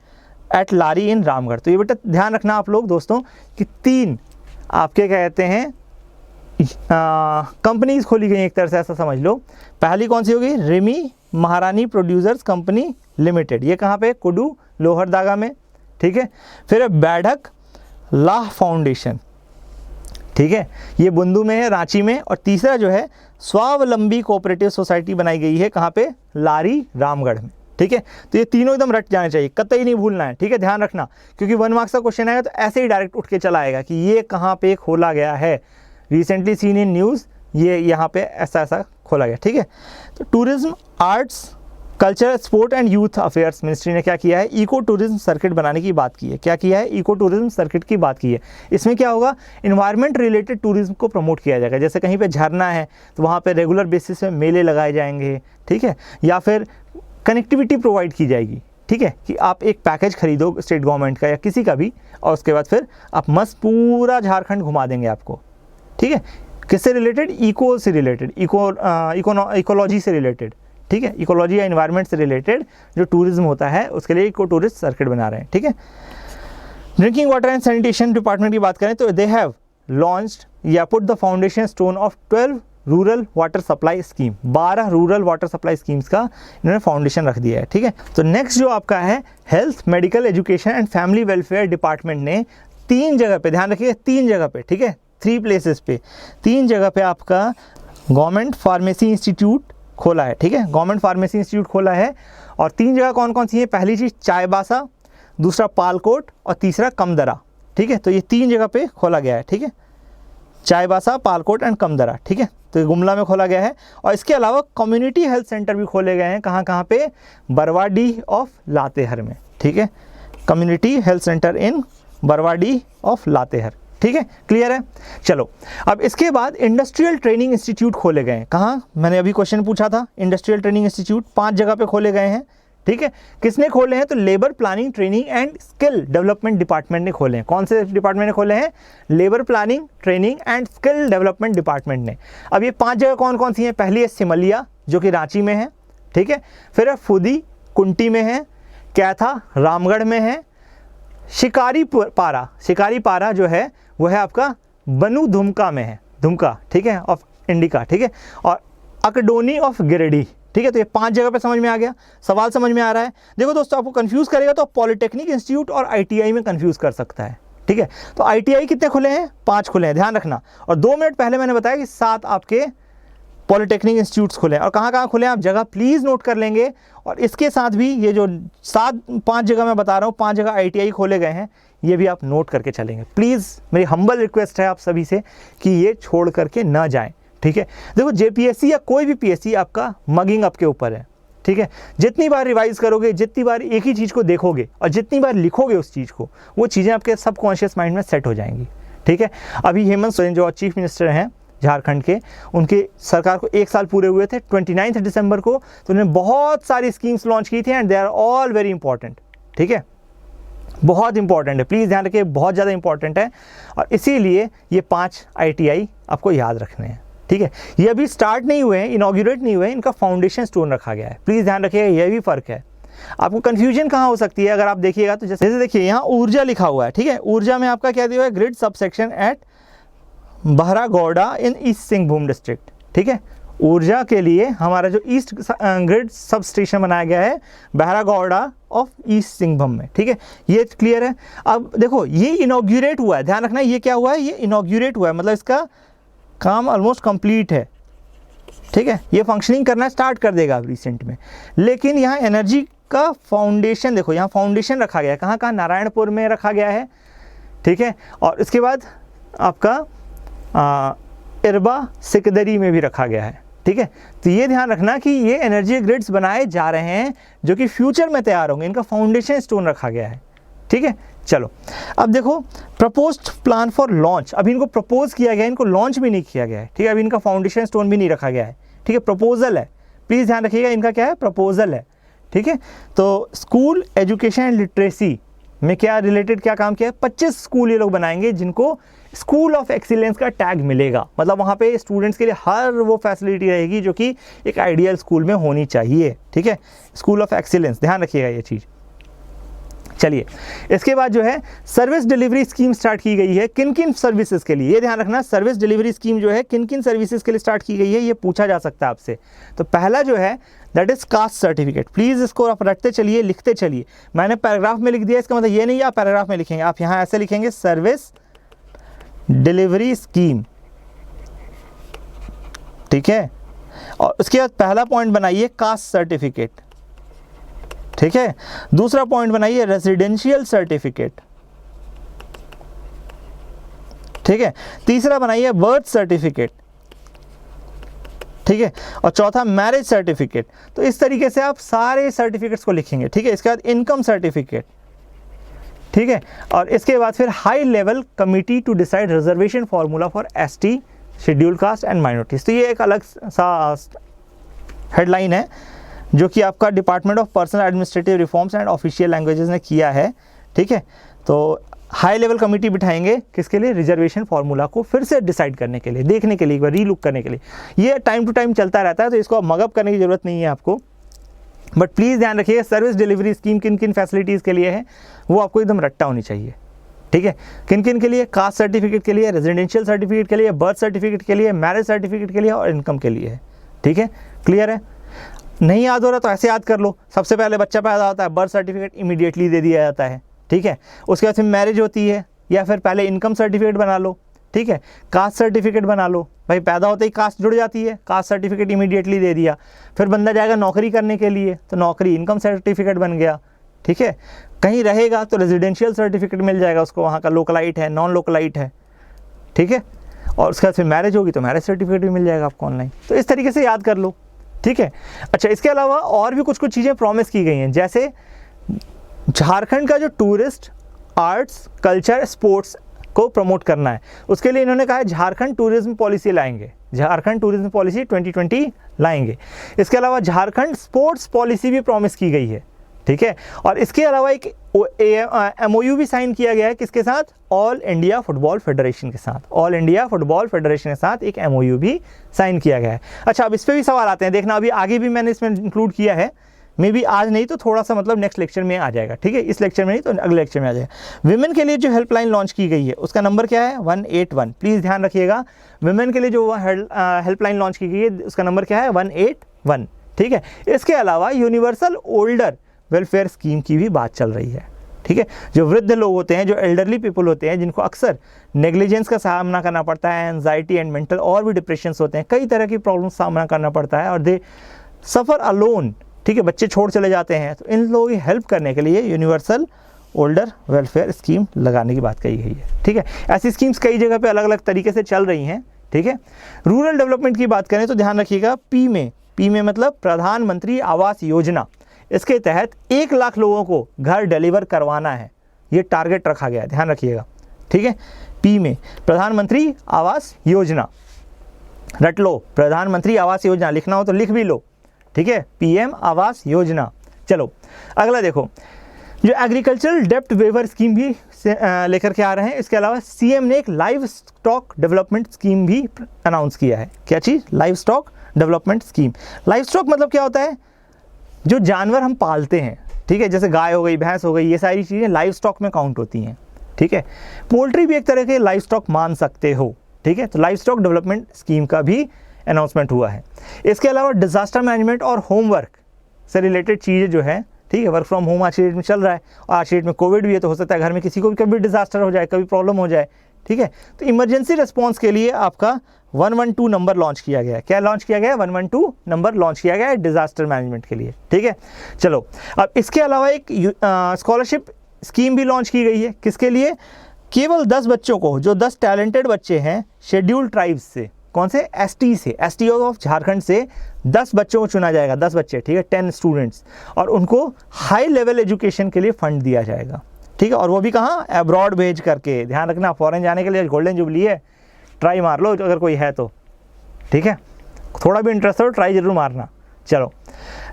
एट लारी इन रामगढ़। तो ये बेटा ध्यान रखना आप लोग दोस्तों कि 3 आपके क्या कहते हैं कंपनीज खोली गई, एक तरह से ऐसा समझ लो। पहली कौन सी होगी? रिमी महारानी प्रोड्यूसर्स कंपनी लिमिटेड, ये कहाँ पे? कुडू लोहरदागा में। ठीक है, फिर बैठक लाह फाउंडेशन, ठीक है, ये बुंदू में है, रांची में। और तीसरा जो है स्वावलंबी कोऑपरेटिव सोसाइटी बनाई गई है, कहाँ पे? लारी रामगढ़ में। ठीक है, तो ये तीनों एकदम रट जाने चाहिए, कतई नहीं भूलना है। ठीक है, ध्यान रखना, क्योंकि 1 मार्क्स का क्वेश्चन आएगा तो ऐसे ही डायरेक्ट उठ के चला आएगा कि ये कहाँ पे खोला गया है, रिसेंटली सीन इन न्यूज़, ये यहाँ पे ऐसा खोला गया। ठीक है, तो tourism, arts, culture, sport and youth affairs ministry ने क्या किया है? इको टूरिज्म सर्किट बनाने की बात की है। क्या किया है? इको टूरिज्म सर्किट की बात की है। इसमें क्या होगा? इन्वायरमेंट रिलेटेड टूरिज्म को प्रमोट किया जाएगा। जैसे कहीं पे झरना है तो वहाँ पे रेगुलर बेसिस पे मेले लगाए जाएंगे। ठीक है, या फिर कनेक्टिविटी प्रोवाइड की जाएगी। ठीक है, कि आप एक पैकेज खरीदो स्टेट गवर्नमेंट का या किसी का भी, और उसके बाद फिर आप मस्त पूरा झारखंड घुमा देंगे आपको। ठीक है, किससे रिलेटेड? इको से रिलेटेड, इकोलॉजी से रिलेटेड। ठीक है, इकोलॉजी या इन्वायरमेंट से रिलेटेड जो टूरिज्म होता है उसके लिए इको टूरिस्ट सर्किट बना रहे हैं। ठीक है, drinking water and sanitation department की बात करें तो दे हैव लॉन्च्ड या put the foundation stone of 12 rural water supply scheme, 12 rural water supply schemes का इन्होंने फाउंडेशन रख दिया है। ठीक है, तो नेक्स्ट जो आपका है health, medical education and family welfare department ने 3 जगह पे, ध्यान रखिए 3 जगह पे, ठीक है, 3 प्लेसेस पे, 3 जगह पे आपका गवर्नमेंट फार्मेसी इंस्टीट्यूट खोला है। ठीक है, गवर्नमेंट फार्मेसी इंस्टीट्यूट खोला है और 3 जगह कौन कौन सी हैं? पहली चीज़ चाईबासा, दूसरा पालकोट और तीसरा कमदरा, ठीक है। तो ये 3 जगह पे खोला गया है, ठीक है, चाईबासा, पालकोट एंड कमदरा, ठीक है। तो ये गुमला में खोला गया है। और इसके अलावा कम्युनिटी हेल्थ सेंटर भी खोले गए हैं, कहाँ कहाँ पे? बरवाडीह ऑफ लातेहर में, ठीक है, community health centre in Barwadih of Latehar, ठीक है, क्लियर है। चलो अब इसके बाद इंडस्ट्रियल ट्रेनिंग इंस्टीट्यूट खोले गए हैं, कहाँ? मैंने अभी क्वेश्चन पूछा था, इंडस्ट्रियल ट्रेनिंग इंस्टीट्यूट 5 जगह पे खोले गए हैं, ठीक है। किसने खोले हैं? तो labour planning training and skill development department ने खोले हैं। कौन से डिपार्टमेंट ने खोले हैं? Labour planning training and skill development department ने। अब ये 5 जगह कौन कौन सी हैं? पहली है सिमलिया जो कि रांची में है, ठीक है, फिर है फुदी कुंटी में है, कैथा रामगढ़ में है, शिकारी पारा जो है वो है आपका बनू धुमका में है, धुमका, ठीक है, ऑफ इंडिका, ठीक है, और अकडोनी ऑफ गिरिडीह, ठीक है। तो ये 5 जगह पे समझ में आ गया। सवाल समझ में आ रहा है? देखो दोस्तों, आपको कंफ्यूज करेगा तो पॉलिटेक्निक इंस्टीट्यूट और आईटीआई में कंफ्यूज कर सकता है, ठीक है। तो आईटीआई कितने खुले हैं? 5 खुले हैं, ध्यान रखना। और 2 मिनट पहले मैंने बताया कि 7 आपके पॉलिटेक्निक इंस्टीट्यूट्स खुले हैं। और कहाँ कहाँ खुले हैं आप जगह प्लीज़ नोट कर लेंगे। और इसके साथ भी ये जो 5 जगह मैं बता रहा हूँ, 5 जगह आईटीआई खोले गए हैं, ये भी आप नोट करके चलेंगे। प्लीज़ मेरी हम्बल रिक्वेस्ट है आप सभी से कि ये छोड़ करके ना जाएं, ठीक है। देखो जेपीएससी या कोई भी पीएससी आपका मगिंग अप के ऊपर है, ठीक है। जितनी बार रिवाइज करोगे, जितनी बार एक ही चीज़ को देखोगे और जितनी बार लिखोगे उस चीज़ को, वो चीज़ें आपके सबकॉन्शियस माइंड में सेट हो जाएंगी, ठीक है। अभी हेमंत सोरेन जो चीफ मिनिस्टर हैं झारखंड के, उनके सरकार को 1 साल पूरे हुए थे 29 दिसंबर को। तो उन्होंने बहुत सारी स्कीम्स लॉन्च की थी and they are all very important, ठीक है, बहुत इंपॉर्टेंट है, प्लीज़ ध्यान रखिए, बहुत ज़्यादा इंपॉर्टेंट है। और इसीलिए ये 5 आईटीआई आपको याद रखने हैं, ठीक है। ये अभी स्टार्ट नहीं हुए हैं, इनॉग्रेट नहीं हुए हैं, इनका फाउंडेशन स्टोन रखा गया है, प्लीज़ ध्यान रखिएगा, यह भी फ़र्क है। आपको कंफ्यूजन कहाँ हो सकती है अगर आप देखिएगा तो, जैसे देखिए यहाँ ऊर्जा लिखा हुआ है, ठीक है, ऊर्जा में आपका क्या दिया हुआ है? ग्रिड सब सेक्शन एट बहरागौड़ा इन ईस्ट सिंहभूम डिस्ट्रिक्ट, ठीक है। ऊर्जा के लिए हमारा जो ईस्ट ग्रिड सब स्टेशन बनाया गया है बहरागौड़ा ऑफ ईस्ट सिंहभूम में, ठीक है, ये क्लियर है। अब देखो ये इनॉग्रेट हुआ है, ध्यान रखना, ये क्या हुआ है? ये इनॉग्रेट हुआ है, मतलब इसका काम ऑलमोस्ट कंप्लीट है, ठीक है, ये फंक्शनिंग करना स्टार्ट कर देगा अब रिसेंट में। लेकिन यहाँ एनर्जी का फाउंडेशन देखो, यहाँ फाउंडेशन रखा गया है, कहाँ कहाँ? नारायणपुर में रखा गया है, ठीक है। और इसके बाद आपका इरबा सिकदरी में भी रखा गया है, ठीक है। तो ये ध्यान रखना कि ये एनर्जी ग्रिड्स बनाए जा रहे हैं जो कि फ्यूचर में तैयार होंगे, इनका फाउंडेशन स्टोन रखा गया है, ठीक है। चलो अब देखो प्रपोज्ड प्लान फॉर लॉन्च, अभी इनको प्रपोज किया गया है, इनको लॉन्च भी नहीं किया गया है, ठीक है, अभी इनका फाउंडेशन स्टोन भी नहीं रखा गया है, ठीक है, प्रपोजल है, प्लीज़ ध्यान रखिएगा, इनका क्या है? प्रपोजल है, ठीक है। तो स्कूल एजुकेशन एंड लिटरेसी में क्या रिलेटेड क्या काम किया है? 25 स्कूल ये लोग बनाएंगे जिनको स्कूल ऑफ एक्सीलेंस का टैग मिलेगा, मतलब वहाँ पे स्टूडेंट्स के लिए हर वो फैसिलिटी रहेगी जो कि एक आइडियल स्कूल में होनी चाहिए, ठीक है, स्कूल ऑफ एक्सीलेंस, ध्यान रखिएगा ये चीज़। चलिए इसके बाद जो है सर्विस डिलीवरी स्कीम स्टार्ट की गई है, किन किन सर्विसेज के लिए, ये ध्यान रखना, सर्विस डिलीवरी स्कीम जो है किन किन सर्विसेज के लिए स्टार्ट की गई है, ये पूछा जा सकता है आपसे। तो पहला जो है that is caste certificate, please इसको आप रटते चलिए, लिखते चलिए। मैंने पैराग्राफ में लिख दिया, इसका मतलब ये नहीं आप पैराग्राफ में लिखेंगे, आप यहाँ ऐसे लिखेंगे सर्विस डिलीवरी स्कीम, ठीक है। और उसके बाद पहला पॉइंट बनाइए कास्ट सर्टिफिकेट, ठीक है। दूसरा पॉइंट बनाइए रेजिडेंशियल सर्टिफिकेट, ठीक है। तीसरा बनाइए बर्थ सर्टिफिकेट, ठीक है। और चौथा मैरिज सर्टिफिकेट। तो इस तरीके से आप सारे सर्टिफिकेट्स को लिखेंगे, ठीक है। इसके बाद इनकम सर्टिफिकेट, ठीक है। और इसके बाद फिर high level committee to decide reservation formula for ST, scheduled caste and minorities. तो ये एक अलग सा हेडलाइन है जो कि आपका department of personal administrative reforms and official languages ने किया है, ठीक है। तो हाई लेवल कमेटी बिठाएंगे किसके लिए? रिजर्वेशन फार्मूला को फिर से डिसाइड करने के लिए, देखने के लिए, एक बार रीलुक करने के लिए। ये टाइम टू टाइम चलता रहता है, तो इसको मगअप करने की ज़रूरत नहीं है आपको, बट प्लीज़ ध्यान रखिएगा सर्विस डिलीवरी स्कीम किन किन फैसिलिटीज़ के लिए है वो आपको एकदम रट्टा होनी चाहिए, ठीक है। किन किन के लिए? कास्ट सर्टिफिकेट के लिए, रेजिडेंशियल सर्टिफिकेट के लिए, बर्थ सर्टिफिकेट के लिए, मैरिज सर्टिफिकेट के लिए और इनकम के लिए है, ठीक है, क्लियर है। नहीं याद हो रहा तो ऐसे याद कर लो, सबसे पहले बच्चा पैदा होता है, बर्थ सर्टिफिकेट इमीडिएटली दे दिया जाता है, ठीक है। उसके बाद फिर मैरिज होती है, या फिर पहले इनकम सर्टिफिकेट बना लो, ठीक है, कास्ट सर्टिफिकेट बना लो, भाई पैदा होते ही कास्ट जुड़ जाती है, कास्ट सर्टिफिकेट इमीडिएटली दे दिया। फिर बंदा जाएगा नौकरी करने के लिए तो नौकरी इनकम सर्टिफिकेट बन गया, ठीक है, कहीं रहेगा तो रेजिडेंशियल सर्टिफिकेट मिल जाएगा उसको, वहाँ का लोकलाइट है नॉन लोकलाइट है, ठीक है, और उसके बाद फिर मैरिज होगी तो मैरिज सर्टिफिकेट भी मिल जाएगा आपको ऑनलाइन। तो इस तरीके से याद कर लो, ठीक है। अच्छा, इसके अलावा और भी कुछ कुछ चीज़ें प्रॉमिस की गई हैं, जैसे झारखंड का जो टूरिस्ट, आर्ट्स, कल्चर, स्पोर्ट्स को प्रमोट करना है, उसके लिए इन्होंने कहा है झारखंड टूरिज्म पॉलिसी लाएंगे, झारखंड टूरिज्म पॉलिसी 2020 लाएंगे। इसके अलावा झारखंड स्पोर्ट्स पॉलिसी भी प्रॉमिस की गई है, ठीक है। और इसके अलावा एक MOU भी साइन किया गया है किसके साथ, ऑल इंडिया फुटबॉल फेडरेशन के साथ, ऑल इंडिया फुटबॉल फेडरेशन के साथ एक MOU भी साइन किया गया है। अच्छा, अब इस पर भी सवाल आते हैं, देखना अभी आगे भी मैंने इसमें इंक्लूड किया है, मे बी आज नहीं तो थोड़ा सा मतलब नेक्स्ट लेक्चर में आ जाएगा, ठीक है, इस लेक्चर में नहीं तो अगले लेक्चर में आ जाएगा। विमेन के लिए जो हेल्पलाइन लॉन्च की गई है उसका नंबर क्या है, 181, प्लीज़ ध्यान रखिएगा। विमेन के लिए जो हेल्पलाइन लॉन्च की गई है उसका नंबर क्या है, 181, ठीक है। इसके अलावा यूनिवर्सल ओल्डर वेलफेयर स्कीम की भी बात चल रही है, ठीक है। जो वृद्ध लोग होते हैं, जो एल्डरली पीपल होते हैं, जिनको अक्सर नेग्लिजेंस का सामना करना पड़ता है, एंजाइटी एंड मेंटल और भी डिप्रेशंस होते हैं, कई तरह की प्रॉब्लम सामना करना पड़ता है और दे सफ़र अलोन, ठीक है, बच्चे छोड़ चले जाते हैं, तो इन लोगों की हेल्प करने के लिए यूनिवर्सल ओल्डर वेलफेयर स्कीम लगाने की बात कही गई है, ठीक है। ऐसी स्कीम्स कई जगह पे अलग अलग तरीके से चल रही हैं, ठीक है। रूरल डेवलपमेंट की बात करें तो ध्यान रखिएगा, पी में मतलब प्रधानमंत्री आवास योजना, इसके तहत 1 लाख लोगों को घर डिलीवर करवाना है, ये टारगेट रखा गया है, ध्यान रखिएगा, ठीक है। पी में प्रधानमंत्री आवास योजना, रट लो, प्रधानमंत्री आवास योजना, लिखना हो तो लिख भी लो, ठीक है, PM आवास योजना। चलो अगला देखो, जो एग्रीकल्चरल डेप्ट वेवर स्कीम भी लेकर के आ रहे हैं। इसके अलावा CM ने एक लाइव स्टॉक डेवलपमेंट स्कीम भी अनाउंस किया है। क्या चीज़, livestock development scheme. Livestock मतलब क्या होता है, जो जानवर हम पालते हैं, ठीक है, जैसे गाय हो गई, भैंस हो गई, ये सारी चीज़ें लाइव स्टॉक में काउंट होती हैं, ठीक है। पोल्ट्री भी एक तरह के लाइव स्टॉक मान सकते हो, ठीक है। तो लाइव स्टॉक डेवलपमेंट स्कीम का भी अनाउंसमेंट हुआ है। इसके अलावा डिजास्टर मैनेजमेंट और होमवर्क से रिलेटेड चीज़ें जो है, ठीक है, वर्क फ्रॉम होम आज की डेट में चल रहा है, और आज की डेट में कोविड भी है, तो हो सकता है घर में किसी को भी कभी डिजास्टर हो जाए, कभी प्रॉब्लम हो जाए, ठीक है। तो इमरजेंसी रिस्पॉन्स के लिए आपका 112 नंबर लॉन्च किया गया है। क्या लॉन्च किया गया है, 112 नंबर लॉन्च किया गया है डिजास्टर मैनेजमेंट के लिए, ठीक है। चलो, अब इसके अलावा एक स्कॉलरशिप स्कीम भी लॉन्च की गई है, किसके लिए, केवल 10 बच्चों को, जो 10 टैलेंटेड बच्चे हैं शेड्यूल्ड ट्राइब्स से, कौन से, ST से, ST ऑफ झारखंड से 10 बच्चों को चुना जाएगा, 10 बच्चे, ठीक है, 10 स्टूडेंट्स, और उनको हाई लेवल एजुकेशन के लिए फंड दिया जाएगा, ठीक है। और वो भी कहाँ, अब्रॉड भेज करके, ध्यान रखना, फॉरेन जाने के लिए गोल्डन जुबली है, ट्राई मार लो अगर कोई है तो, ठीक है, थोड़ा भी इंटरेस्ट हो ट्राई जरूर मारना। चलो,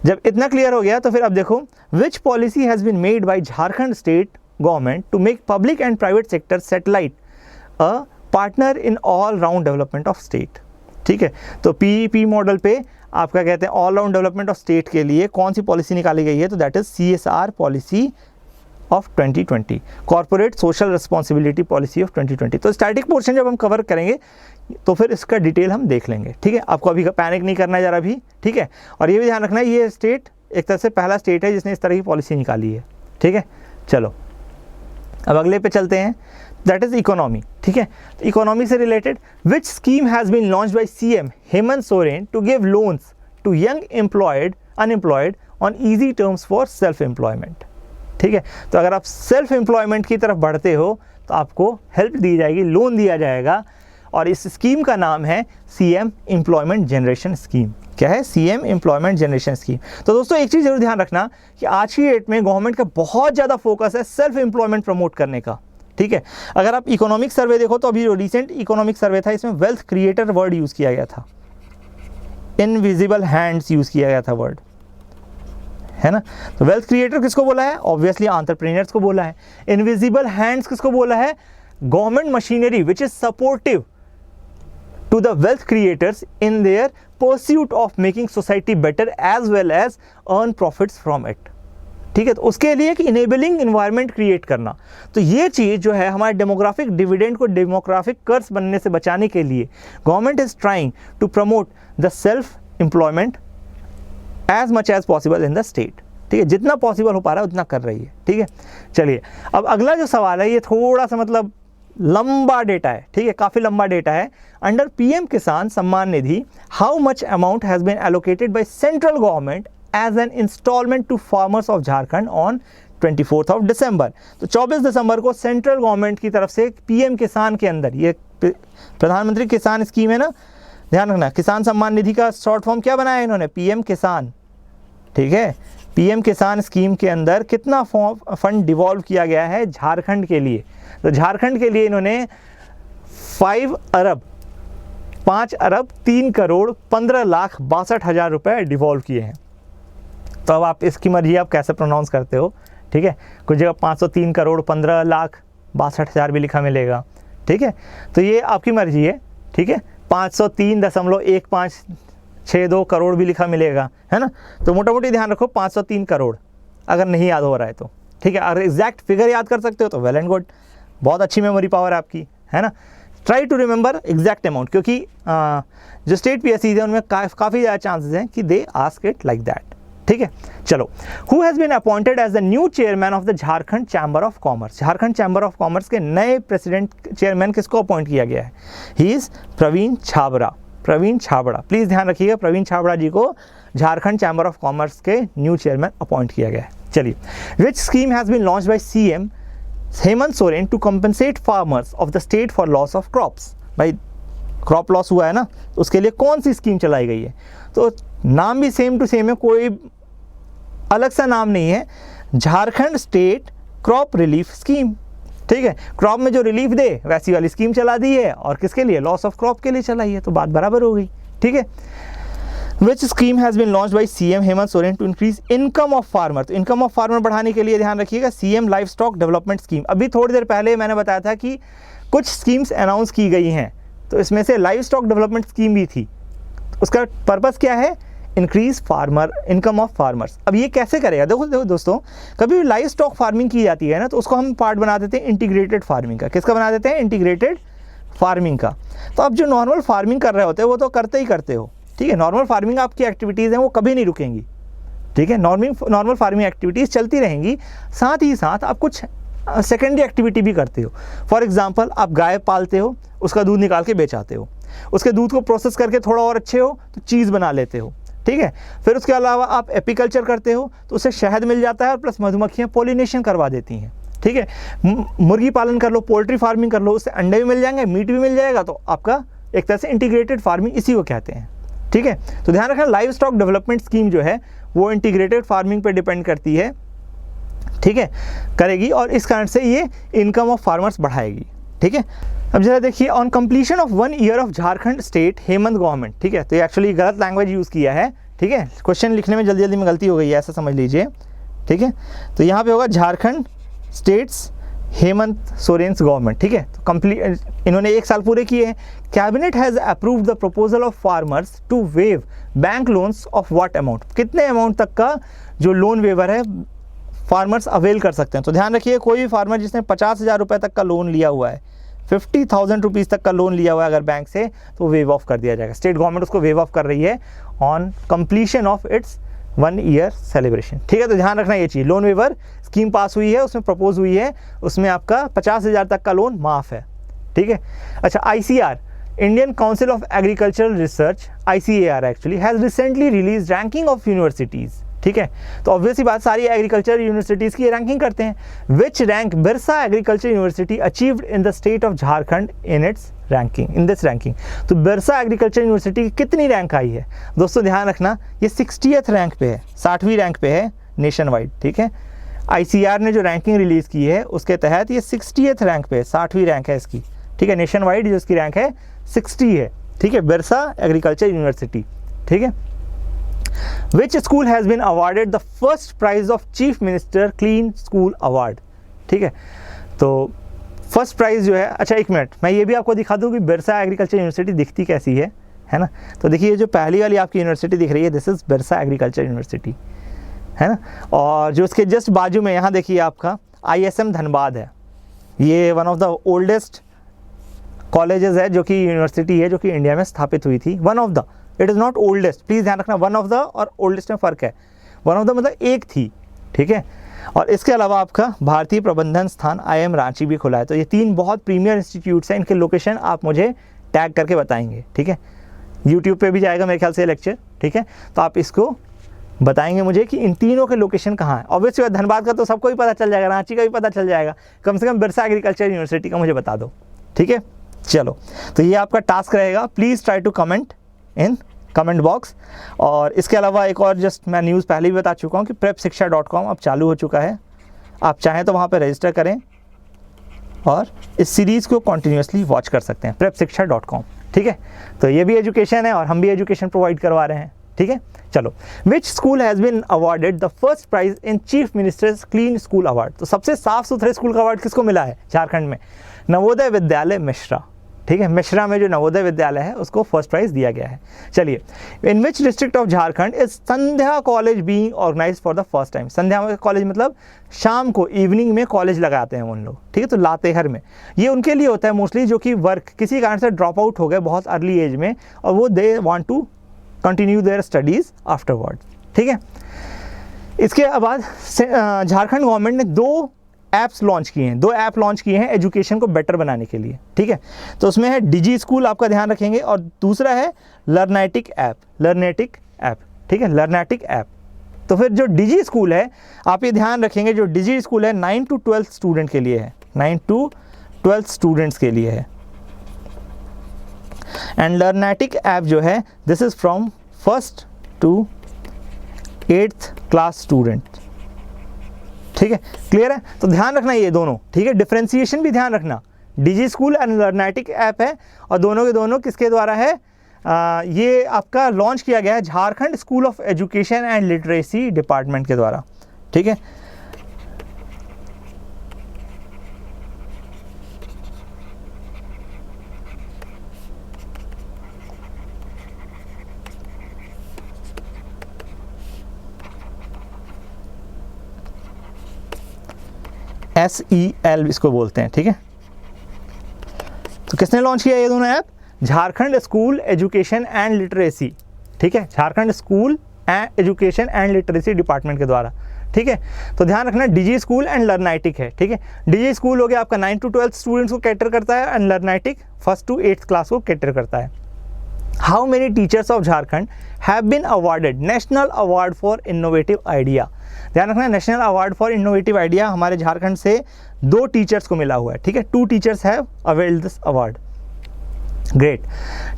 जब इतना क्लियर हो गया तो फिर अब देखो, which policy has been made by Jharkhand state government to make public and private sector satellite a partner in all round development of state, ठीक है। तो PEP मॉडल पे आपका कहते हैं all round development of state के लिए कौन सी पॉलिसी निकाली गई है, तो that is CSR policy of 2020, corporate social responsibility policy of 2020। तो स्टैटिक पोर्शन जब हम कवर करेंगे तो फिर इसका डिटेल हम देख लेंगे, ठीक है। आपको अभी पैनिक नहीं करना है ज़रा भी, ठीक है। और ये भी ध्यान रखना है, ये स्टेट एक तरह से पहला स्टेट है जिसने इस तरह की पॉलिसी निकाली है, ठीक है। चलो अब अगले पे चलते हैं, दैट इज इकोनॉमी, ठीक है। तो इकोनॉमी से related, which scheme has been launch by CM Hemant Soren to give loans to young unemployed on easy terms for self employment, ठीक है। तो अगर आप सेल्फ एम्प्लॉयमेंट की तरफ बढ़ते हो तो आपको हेल्प दी जाएगी, लोन दिया जाएगा, और इस स्कीम का नाम है CM एम्प्लॉयमेंट जनरेशन स्कीम। क्या है, CM एम्प्लॉयमेंट जनरेशन स्कीम। तो दोस्तों एक चीज़ जरूर ध्यान रखना कि आज की डेट में गवर्नमेंट का बहुत ज़्यादा फोकस है सेल्फ एम्प्लॉयमेंट प्रमोट करने का, ठीक है। अगर आप इकोनॉमिक सर्वे देखो तो अभी जो रिसेंट इकोनॉमिक सर्वे था इसमें वेल्थ क्रिएटर वर्ड यूज़ किया गया था, इनविजिबल हैंड्स यूज़ किया गया था वर्ड, है ना। तो वेल्थ क्रिएटर किसको बोला है, ऑब्वियसली एंटरप्रेन्योर्स को बोला है। इनविजिबल हैंड्स किसको बोला है, government machinery which is supportive to the wealth creators in their pursuit of making society better as well as earn profits from it, ठीक है। तो उसके लिए एक इनेबलिंग इन्वायरमेंट क्रिएट करना, तो ये चीज़ जो है हमारे डेमोग्राफिक डिविडेंड को डेमोग्राफिक कर्स बनने से बचाने के लिए government is trying to promote the self employment as much as possible in the state, ठीक है। जितना पॉसिबल हो पा रहा है उतना कर रही है, ठीक है। चलिए अब अगला जो सवाल है ये थोड़ा सा मतलब लंबा डेटा है, ठीक है, काफ़ी लंबा डेटा है। Under PM Kisan Samman Nidhi how much amount has been allocated by central government as an installment to farmers of Jharkhand on 24 of December. तो 24 दिसंबर को सेंट्रल गवर्नमेंट की तरफ से पीएम किसान के अंदर, ये प्रधानमंत्री किसान स्कीम है ना, ध्यान रखना, किसान सम्मान निधि का शॉर्ट फॉर्म क्या बनाया इन्होंने, पीएम किसान, ठीक है। पीएम किसान स्कीम के अंदर कितना फंड डिवॉल्व किया गया है झारखंड के लिए, तो झारखंड के लिए इन्होंने 5 अरब 3 करोड़ 15,62,000 रुपये डिवॉल्व किए हैं। तो अब आप इसकी मर्जी आप कैसे प्रोनाउंस करते हो, ठीक है, कुछ जगह 503 करोड़ 15,62,000 भी लिखा मिलेगा, ठीक है, तो ये आपकी मर्जी है, ठीक है, 503.1562 करोड़ भी लिखा मिलेगा, है ना। तो मोटा मोटी ध्यान रखो 503 करोड़, अगर नहीं याद हो रहा है तो, ठीक है। अगर एग्जैक्ट फिगर याद कर सकते हो तो वेल एंड गुड, बहुत अच्छी मेमोरी पावर है आपकी, है ना। Try to remember exact amount, क्योंकि जो स्टेट पीएससी है उनमें काफ़ी ज़्यादा चांसेस हैं कि they ask it like that, ठीक है। चलो, who has been appointed as the new chairman of the Jharkhand chamber of commerce. Jharkhand chamber of commerce के नए प्रेसिडेंट चेयरमैन किसको अपॉइंट किया गया है, he is Praveen Chhabra. Praveen Chhabra, please ध्यान रखिएगा, प्रवीण छाबड़ा जी को झारखंड चैम्बर ऑफ कॉमर्स के न्यू चेयरमैन अपॉइंट किया गया है। चलिए, which scheme has been launch by CM Hemant Soren to compensate farmers of the state for loss of crops. भाई क्रॉप लॉस हुआ है ना, उसके लिए कौन सी स्कीम चलाई गई है, तो नाम भी सेम टू सेम है, कोई अलग सा नाम नहीं है, Jharkhand state crop relief scheme, ठीक है। क्रॉप में जो रिलीफ दे वैसी वाली स्कीम चला दी है, और किसके लिए, लॉस ऑफ क्रॉप के लिए चलाई है, तो बात बराबर हो गई, ठीक है। Which scheme has been launch by CM Hemant Soren to increase income of farmer. तो इनकम ऑफ फार्मर बढ़ाने के लिए ध्यान रखिएगा, CM livestock development scheme. अभी थोड़ी देर पहले मैंने बताया था कि कुछ स्कीम्स अनाउंस की गई हैं, तो इसमें से लाइव स्टॉक डेवलपमेंट स्कीम भी थी। उसका पर्पस क्या है, increase farmer income of farmers. अब ये कैसे करेगा, देखो दोस्तों, कभी भी लाइव स्टॉक फार्मिंग की जाती है ना, तो उसको हम पार्ट बना देते हैं इंटीग्रेटेड फार्मिंग का। किसका बना देते हैं, इंटीग्रेटेड फार्मिंग का। तो अब जो नॉर्मल फार्मिंग कर रहे होते हैं वो तो करते ही करते हो, ठीक है। नॉर्मल फार्मिंग आपकी एक्टिविटीज़ हैं वो कभी नहीं रुकेंगी, ठीक है। नॉर्मल फार्मिंग एक्टिविटीज़ चलती रहेंगी, साथ ही साथ आप कुछ सेकेंडरी एक्टिविटी भी करते हो। फॉर एग्जांपल, आप गाय पालते हो, उसका दूध निकाल के बेचाते हो, उसके दूध को प्रोसेस करके थोड़ा और अच्छे हो तो चीज़ बना लेते हो, ठीक है। फिर उसके अलावा आप एपीकल्चर करते हो तो उससे शहद मिल जाता है और प्लस मधुमक्खियाँ पोलिनेशन करवा देती हैं, ठीक है। मुर्गी पालन कर लो, पोल्ट्री फार्मिंग कर लो, उससे अंडे भी मिल जाएंगे, मीट भी मिल जाएगा, तो आपका एक तरह से इंटीग्रेटेड फार्मिंग इसी को कहते हैं, ठीक है। तो ध्यान रखना, लाइव स्टॉक डेवलपमेंट स्कीम जो है वो इंटीग्रेटेड फार्मिंग पे डिपेंड करती है, ठीक है, करेगी, और इस कारण से ये इनकम ऑफ फार्मर्स बढ़ाएगी, ठीक है। अब जरा देखिए, on completion of 1 year of Jharkhand state Hemant government, ठीक है। तो ये एक्चुअली गलत लैंग्वेज यूज़ किया है, ठीक है, क्वेश्चन लिखने में जल्दी में गलती हो गई है, ऐसा समझ लीजिए, ठीक है। तो यहाँ पे होगा झारखंड स्टेट्स हेमंत सोरेन्स गवर्नमेंट, ठीक है। तो कंप्लीट इन्होंने 1 साल पूरे किए हैं। Cabinet has approved the proposal of farmers to waive bank loans of what amount. कितने अमाउंट तक का जो लोन वेवर है फार्मर्स अवेल कर सकते हैं। तो ध्यान रखिए, कोई भी फार्मर जिसने 50,000 रुपये तक का लोन लिया हुआ है, 50,000 रुपीज़ तक का लोन लिया हुआ है अगर बैंक से, तो वेव ऑफ कर दिया जाएगा। स्टेट गवर्नमेंट उसको वेव ऑफ कर रही है on completion of its 1 year celebration, ठीक है। तो ध्यान रखना ये चीज़, लोन वेवर स्कीम पास हुई है, उसमें प्रपोज हुई है, उसमें आपका 50,000 तक का लोन माफ़ है, ठीक है। अच्छा, ICR Indian council of agricultural research, ICAR actually has recently release ranking of universities, ठीक है। तो ऑब्वियसली बात, सारी एग्रीकल्चर यूनिवर्सिटीज़ की रैंकिंग करते हैं। विच rank Birsa agriculture university achieved in the state of Jharkhand in its ranking, in this ranking. तो बिरसा एग्रीकल्चर यूनिवर्सिटी की कितनी रैंक आई है दोस्तों, ध्यान रखना, ये 60th रैंक पे है, 60वीं रैंक पे है नेशन वाइड, ठीक है। ICAR ने जो रैंकिंग रिलीज़ की है उसके तहत ये 60th रैंक पे है, 60वीं रैंक है इसकी, ठीक है। नेशन वाइड जो इसकी रैंक है 60 है, ठीक है, बिरसा एग्रीकल्चर यूनिवर्सिटी, ठीक है। Which school has been awarded the first prize of Chief Minister Clean School Award, ठीक है। तो फर्स्ट प्राइज़ जो है, अच्छा एक मिनट, मैं ये भी आपको दिखा दूँ कि बिरसा एग्रीकल्चर यूनिवर्सिटी दिखती कैसी है ना। तो देखिए, ये जो पहली वाली आपकी यूनिवर्सिटी दिख रही है, this is Birsa agriculture university, है ना। और जो उसके जस्ट बाजू में यहाँ देखिए आपका ISM धनबाद है, ये one of the oldest colleges है, जो कि यूनिवर्सिटी है जो कि इंडिया में स्थापित हुई थी। One of the, it is not oldest, please ध्यान रखना, वन ऑफ द और ओल्डेस्ट में फ़र्क है। वन ऑफ द मतलब एक थी, ठीक है। और इसके अलावा आपका भारतीय प्रबंधन स्थान IIM रांची भी खुला है। तो ये 3 बहुत प्रीमियर इंस्टीट्यूट्स हैं, इनके लोकेशन आप मुझे टैग करके बताएंगे, ठीक है। यूट्यूब पे भी जाएगा मेरे ख्याल से लेक्चर, ठीक है। तो आप इसको बताएंगे मुझे कि इन तीनों के लोकेशन कहाँ है। ऑब्वियसली धनबाद का तो सबको ही पता चल जाएगा, रांची का भी पता चल जाएगा, कम से कम बिरसा एग्रीकल्चर यूनिवर्सिटी का मुझे बता दो, ठीक है। चलो, तो ये आपका टास्क रहेगा। Please try to comment in comment box. और इसके अलावा एक और जस्ट मैं न्यूज़ पहले भी बता चुका हूँ कि prepsiksha.com अब चालू हो चुका है। आप चाहें तो वहाँ पर रजिस्टर करें और इस सीरीज़ को कॉन्टीन्यूसली वॉच कर सकते हैं prepsiksha.com, ठीक है। तो ये भी एजुकेशन है और हम भी एजुकेशन प्रोवाइड करवा रहे हैं, ठीक है। चलो, which school has been awarded the first prize in chief minister's clean school award. तो सबसे साफ सुथरे स्कूल का अवार्ड किसको मिला है झारखंड में? नवोदय विद्यालय मिश्रा, ठीक है। मिश्रा में जो नवोदय विद्यालय है उसको फर्स्ट प्राइज दिया गया है। चलिए, in which district of Jharkhand is Sandhya college being organized for the first time. Sandhya college मतलब शाम को इवनिंग में कॉलेज लगाते हैं उन लोग, ठीक है। तो लातेहर में ये उनके लिए होता है मोस्टली जो कि वर्क किसी कारण से ड्रॉप आउट हो गए बहुत अर्ली एज में और वो they want to continue their studies afterward, ठीक है। इसके बाद झारखंड गवर्नमेंट ने 2 ऐप्स लॉन्च किए हैं, 2 ऐप लॉन्च किए हैं एजुकेशन को बेटर बनाने के लिए, ठीक है। तो उसमें है डिजी स्कूल, आपका ध्यान रखेंगे, और दूसरा है लर्नेटिक ऐप, ठीक है, लर्नेटिक ऐप। तो फिर जो डिजी स्कूल है आप ये ध्यान रखेंगे, जो डिजी स्कूल है 9 to 12 स्टूडेंट के लिए है, 9 to 12 स्टूडेंट्स के लिए है। एंड लर्नेटिक ऐप जो है this is from 1st to 8th class student, ठीक है। क्लियर है? तो ध्यान रखना ये दोनों, ठीक है। डिफरेंशिएशन भी ध्यान रखना, डिजी स्कूल एंड लर्नेटिक ऐप है और दोनों के दोनों किसके द्वारा है? ये आपका लॉन्च किया गया है Jharkhand school of education and literacy department के द्वारा, ठीक है। SEL इसको बोलते हैं, ठीक है। तो किसने लॉन्च किया ये दोनों app? Jharkhand school education and literacy, ठीक है, Jharkhand school education and literacy department के द्वारा, ठीक है। तो ध्यान रखना डिजी स्कूल एंड लर्नेटिक है, ठीक है। डिजी स्कूल हो गया आपका 9 to 12 स्टूडेंट्स को कैटर करता है एंड लर्नेटिक 1st to 8th क्लास को कैटर करता है। How many teachers of Jharkhand have been awarded national award for innovative idea. ध्यान रखना national award for innovative idea हमारे झारखंड से 2 टीचर्स को मिला हुआ है, ठीक है। 2 teachers have availed this award, great.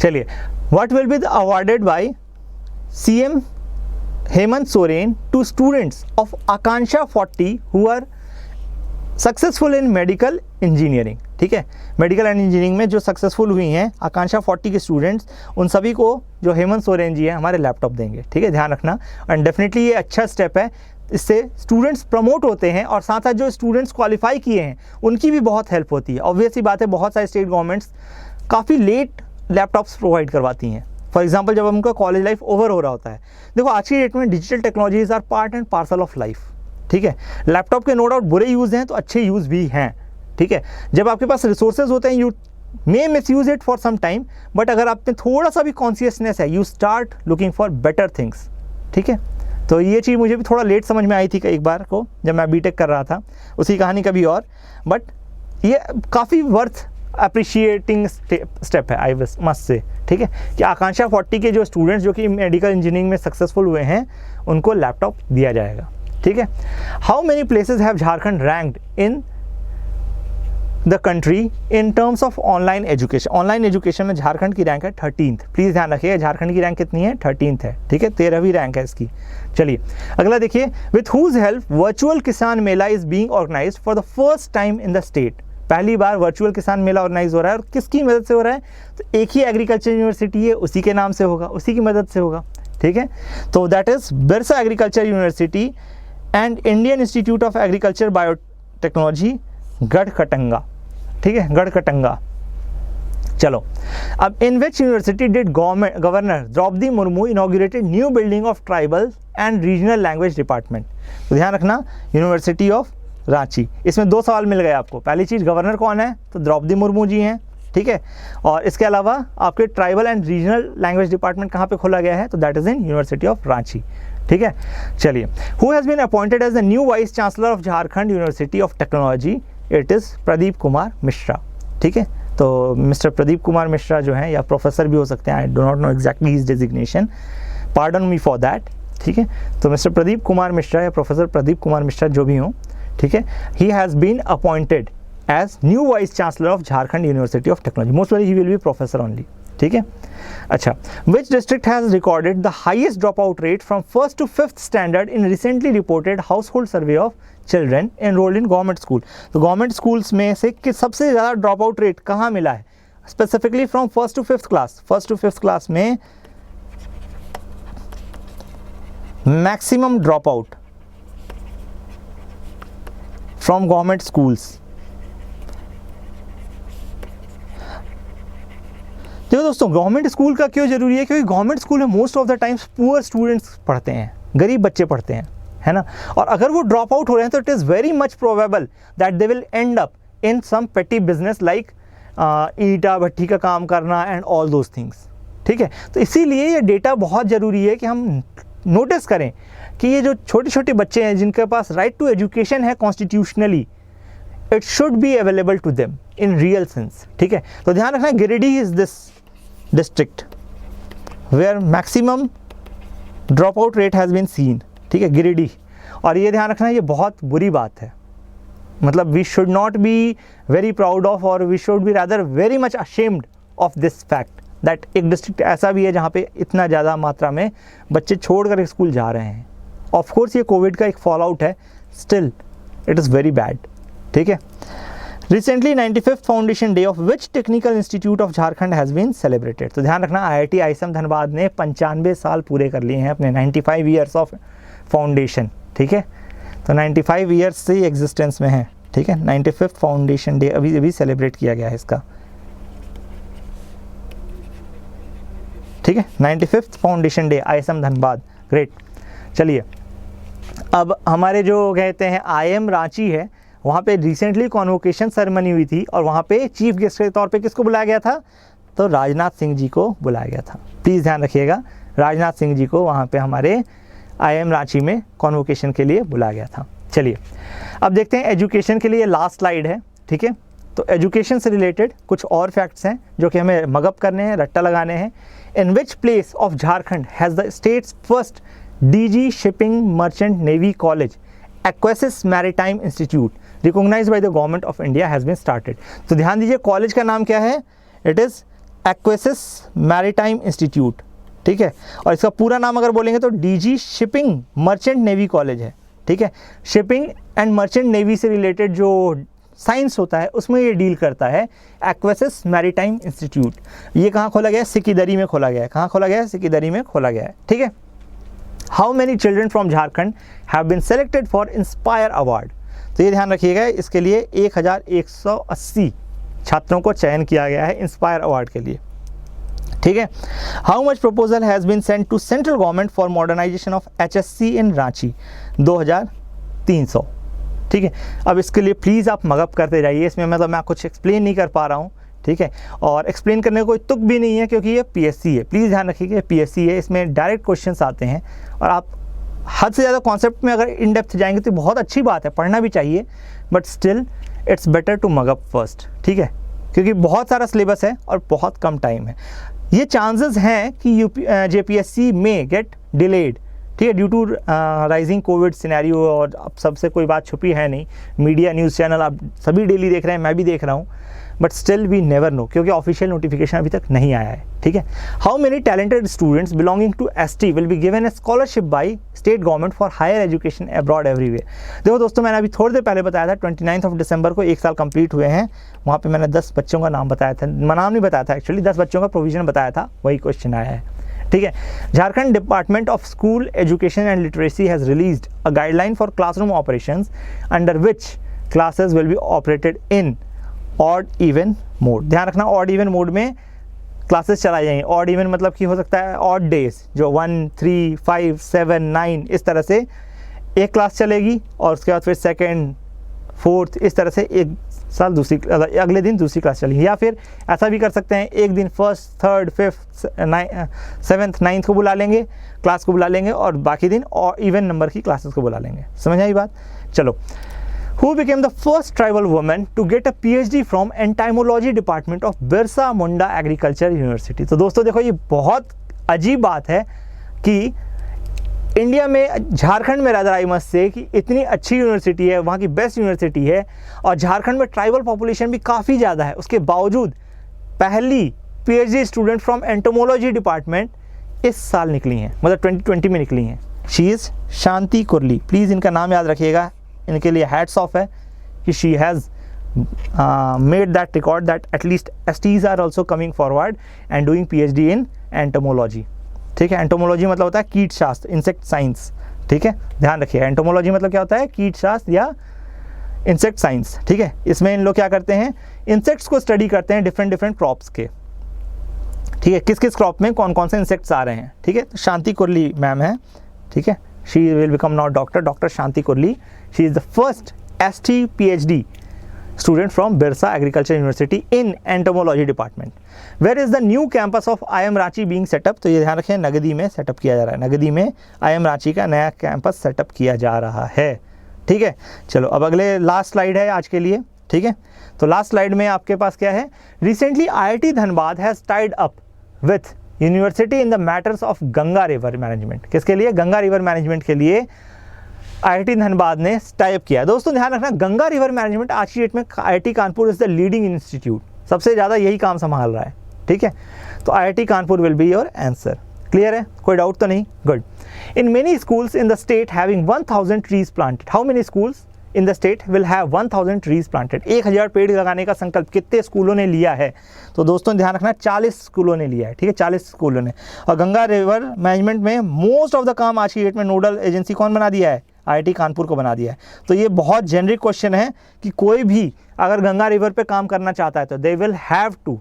चलिए, what will be the awarded by CM Hemant Soren to students of Akanksha 40 who are successful in medical engineering, ठीक है। मेडिकल एंड इंजीनियरिंग में जो सक्सेसफुल हुई हैं आकांक्षा 40 के स्टूडेंट्स, उन सभी को जो हेमंत सोरेन जी हैं हमारे लैपटॉप देंगे, ठीक है। ध्यान रखना, एंड डेफिनेटली ये अच्छा स्टेप है, इससे स्टूडेंट्स प्रमोट होते हैं और साथ साथ जो स्टूडेंट्स क्वालिफाई किए हैं उनकी भी बहुत हेल्प होती है। ऑब्वियसली बात है, बहुत सारे स्टेट गवर्नमेंट्स काफ़ी लेट लैपटॉप्स प्रोवाइड करवाती हैं। फॉर एग्जांपल जब उनका कॉलेज लाइफ ओवर हो रहा होता है। देखो आज की डेट में digital technologies are part and parcel of life, ठीक है। लैपटॉप के नो डाउट बुरे यूज़ हैं तो अच्छे यूज़ भी हैं, ठीक है। जब आपके पास रिसोर्सेज होते हैं you may misuse it for some time, but अगर आप में थोड़ा सा भी कॉन्शियसनेस है you start looking for better things, ठीक है। तो ये चीज़ मुझे भी थोड़ा लेट समझ में आई थी एक बार को जब मैं बीटेक कर रहा था, उसी कहानी कभी और, बट ये काफ़ी वर्थ अप्रिशिएटिंग स्टेप है आई मस्ट से, ठीक है। कि आकांक्षा 40 के जो स्टूडेंट्स जो कि मेडिकल इंजीनियरिंग में सक्सेसफुल हुए हैं उनको लैपटॉप दिया जाएगा, ठीक है। How many places have Jharkhand ranked in the country in terms of online education. Online education में झारखंड की रैंक है 13th। प्लीज़ ध्यान रखिएगा झारखंड की रैंक कितनी है? 13th है, ठीक है। 13वीं रैंक है इसकी। चलिए अगला देखिए, with whose help virtual kisan mela is being organized for the first time in the state. पहली बार वर्चुअल किसान मेला ऑर्गेनाइज हो रहा है और किसकी मदद से हो रहा है? तो एक ही एग्रीकल्चर यूनिवर्सिटी है, उसी के नाम से होगा, उसी की मदद से होगा, ठीक है। तो that is Birsa agriculture university and Indian institute of agriculture biotechnology Garhkatanga, ठीक है, गढ़कटंगा। चलो अब in which university did governor Draupadi Murmu inaugurated new building of tribal and regional language department. तो ध्यान रखना यूनिवर्सिटी ऑफ रांची। इसमें 2 सवाल मिल गए आपको। पहली चीज़ गवर्नर कौन है? तो द्रौपदी मुर्मू जी हैं, ठीक है। और इसके अलावा आपके tribal and regional language department कहाँ पे खोला गया है? तो that is in university of Ranchi, ठीक है। चलिए, who has been appointed as the new vice chancellor of Jharkhand university of technology, it is Pradeep Kumar Mishra. ठीक है, तो मिस्टर प्रदीप कुमार मिश्रा जो हैं, या प्रोफेसर भी हो सकते हैं, I do not know exactly his designation, pardon me for that. ठीक है, तो मिस्टर प्रदीप कुमार मिश्रा या प्रोफेसर प्रदीप कुमार मिश्रा जो भी हों, ठीक है, he has been appointed as new vice chancellor of Jharkhand university of technology, most वेली he will be professor only. ठीक है, अच्छा, which district has recorded the highest drop out rate from 1st to 5th standard in recently reported household survey of children enrolled in government school. तो गवर्नमेंट स्कूल्स में से कि सबसे ज़्यादा ड्रॉप आउट रेट कहाँ मिला है, specifically from 1st to 5th class. 1st to 5th class में maximum drop out from government schools. देखो दोस्तों, गवर्नमेंट स्कूल का क्यों जरूरी है, क्योंकि गवर्नमेंट स्कूल में most of the times poor students पढ़ते हैं, गरीब बच्चे पढ़ते हैं, है ना। और अगर वो ड्रॉप आउट हो रहे हैं तो it is very much probable that they will end up in some petty business like ईटा भट्टी का काम करना एंड ऑल दोज थिंग्स। ठीक है, तो इसीलिए ये डेटा बहुत ज़रूरी है कि हम नोटिस करें कि ये जो छोटे छोटे बच्चे हैं जिनके पास राइट टू एजुकेशन है constitutionally, it should be available to them in real sense. ठीक है, तो ध्यान रखना, Giridih is this district where maximum drop out rate has been seen. ठीक है, गिरिडीह, और ये ध्यान रखना, ये बहुत बुरी बात है। मतलब we should not be very proud of, और we should be rather very much ashamed of this fact that एक डिस्ट्रिक्ट ऐसा भी है जहाँ पे इतना ज़्यादा मात्रा में बच्चे छोड़ कर स्कूल जा रहे हैं। ऑफ कोर्स ये कोविड का एक फॉल आउट है, still it is very bad. ठीक है, recently 95th foundation day of which technical institute of Jharkhand has been celebrated. तो ध्यान रखना, IIT ISM धनबाद ने 95 साल पूरे कर लिए हैं अपने, 95 ईयर्स ऑफ फाउंडेशन। ठीक है, तो 95 ईयर्स से ही एग्जिस्टेंस में है। ठीक है, 95th फाउंडेशन डे अभी अभी सेलिब्रेट किया गया है इसका। ठीक है, 95th foundation day ISM Dhanbad, great. चलिए, अब हमारे जो कहते हैं IIM रांची है, वहाँ पे रिसेंटली कॉन्वोकेशन सेरेमनी हुई थी, और वहाँ पे चीफ गेस्ट के तौर पे किसको बुलाया गया था, तो राजनाथ सिंह जी को बुलाया गया था। प्लीज़ ध्यान रखिएगा, राजनाथ सिंह जी को वहाँ पे हमारे IIM रांची में कॉन्वोकेशन के लिए बुलाया गया था। चलिए, अब देखते हैं एजुकेशन के लिए लास्ट स्लाइड है। ठीक है, तो एजुकेशन से रिलेटेड कुछ और फैक्ट्स हैं जो कि हमें मगअप करने हैं, रट्टा लगाने हैं। In which place of Jharkhand has the state's first DG shipping merchant navy college Aquasis maritime institute recognized by the government of India has been started. तो ध्यान दीजिए, कॉलेज का नाम क्या है, it is Aquasis maritime institute. ठीक है, और इसका पूरा नाम अगर बोलेंगे तो DG shipping merchant navy college है। ठीक है, शिपिंग एंड मर्चेंट नेवी से रिलेटेड जो साइंस होता है उसमें ये डील करता है। एक्वेसिस मैरीटाइम इंस्टीट्यूट, ये कहाँ खोला गया है, सिकिदरी में खोला गया है। कहाँ खोला गया है, सिकिदरी में खोला गया है। ठीक है, how many children from Jharkhand have been selected for inspire award. तो ये ध्यान रखिएगा, इसके लिए 1180 छात्रों को चयन किया गया है इंस्पायर अवार्ड के लिए। ठीक है, how much proposal has been sent to central government for modernisation of HSC in Ranchi, 2300। ठीक है, अब इसके लिए प्लीज़ आप मगअप करते जाइए, इसमें मतलब मैं कुछ एक्सप्लेन नहीं कर पा रहा हूँ। ठीक है, और एक्सप्लेन करने का कोई तुक भी नहीं है क्योंकि ये PSC है। प्लीज़ ध्यान रखिएगा, PSC है, इसमें डायरेक्ट क्वेश्चंस आते हैं, और आप हद से ज़्यादा कॉन्सेप्ट में अगर इन डेप्थ जाएंगे तो बहुत अच्छी बात है, पढ़ना भी चाहिए, but still it's better to mug up first. ठीक है, क्योंकि बहुत सारा सिलेबस है और बहुत कम टाइम है। ये चांसेस हैं कि JPSC में गेट डिलेड। ठीक है, due to rising COVID scenario, और अब सबसे कोई बात छुपी है नहीं, मीडिया न्यूज़ चैनल आप सभी डेली देख रहे हैं, मैं भी देख रहा हूँ, but still we never know क्योंकि ऑफिशियल नोटिफिकेशन अभी तक नहीं आया है। ठीक है, how many talented students belonging to ST will be given a scholarship by state government for higher education abroad everywhere. देखो दोस्तों, मैंने अभी थोड़ी देर पहले बताया था 29 दिसंबर को 1 साल कंप्लीट हुए हैं, वहाँ पे मैंने 10 बच्चों का नाम बताया था, नाम नहीं बताया था एक्चुअली, 10 बच्चों का प्रोविजन बताया था, वही क्वेश्चन आया है। ठीक है, Jharkhand department of school education and literacy has released a guideline for classroom operations under which classes will be operated in odd even mode. ध्यान रखना, ऑड इवन मोड में क्लासेस चलाई जाएंगी। ऑड इवन मतलब कि हो सकता है ऑड डेज, जो 1, 3, 5, 7, 9 इस तरह से एक क्लास चलेगी, और उसके बाद फिर सेकेंड, फोर्थ, इस तरह से एक साल दूसरी, अगले दिन दूसरी क्लास चलेगी। या फिर ऐसा भी कर सकते हैं, एक दिन first, third, fifth, seventh, ninth को बुला लेंगे, क्लास को बुला लेंगे, और बाकी दिन और इवन नंबर की क्लासेस को बुला लेंगे। समझ आई बात? चलो, who became the first tribal woman to get a PhD from entomology department of Birsa Munda agriculture university. तो दोस्तों देखो, ये बहुत अजीब बात है कि इंडिया में, झारखंड में रादर आई मस्ट से, कि इतनी अच्छी यूनिवर्सिटी है, वहाँ की बेस्ट यूनिवर्सिटी है, और झारखंड में ट्राइबल पॉपुलेशन भी काफ़ी ज़्यादा है, उसके बावजूद पहली PhD student from entomology department इस साल निकली हैं, मतलब 2020 में निकली हैं। She is Shanti Kurli. Please इनका नाम याद रखिएगा, इनके लिए हैट्स ऑफ है कि she has made that record that at least STs are also coming forward and doing PhD in entomology. ठीक है, एंटोमोलॉजी मतलब होता है कीट शास्त्र, इंसेक्ट साइंस। ठीक है, ध्यान रखिए, एंटोमोलॉजी मतलब क्या होता है, कीट शास्त्र या इंसेक्ट साइंस। ठीक है, इसमें इन लोग क्या करते हैं, इंसेक्ट्स को स्टडी करते हैं डिफरेंट क्रॉप्स के। ठीक है, किस किस क्रॉप में कौन कौन से इंसेक्ट्स आ रहे हैं। ठीक है, तो शांति कुरली मैम है। ठीक है, she will become now doctor Shanti Kurli. She is the first ST PhD student from Birsa Agriculture University in Entomology Department. Where is the new campus of IIM Ranchi being set up? तो ये ध्यान रखें, नगदी में सेटअप किया जा रहा है, नगदी में IIM रांची का नया कैंपस सेटअप किया जा रहा है। ठीक है, चलो अब अगले लास्ट स्लाइड है आज के लिए। ठीक है, तो लास्ट स्लाइड में आपके पास क्या है, recently IIT Dhanbad has tied up with university in the matters of Ganga river management. किसके लिए? गंगा रिवर मैनेजमेंट के लिए IIT धनबाद ने टाइप किया। दोस्तों ध्यान रखना, गंगा रिवर मैनेजमेंट आज की डेट में IIT Kanpur is the leading institute, सबसे ज़्यादा यही काम संभाल रहा है। ठीक है, तो IIT Kanpur will be your answer. Clear है, कोई डाउट तो नहीं? Good. In many schools in the state having 1000 trees planted. How many schools in the state will have 1000 trees planted? 1000 पेड़ लगाने का संकल्प कितने स्कूलों ने लिया है? तो दोस्तों ध्यान रखना, 40 स्कूलों ने लिया है। ठीक है, 40 स्कूलों ने। और गंगा रिवर मैनेजमेंट में मोस्ट ऑफ द काम आज की डेट में नोडल एजेंसी कौन बना दिया है? IIT कानपुर को बना दिया है। तो ये बहुत जेनरिक क्वेश्चन है कि कोई भी अगर गंगा रिवर पे काम करना चाहता है तो they will have to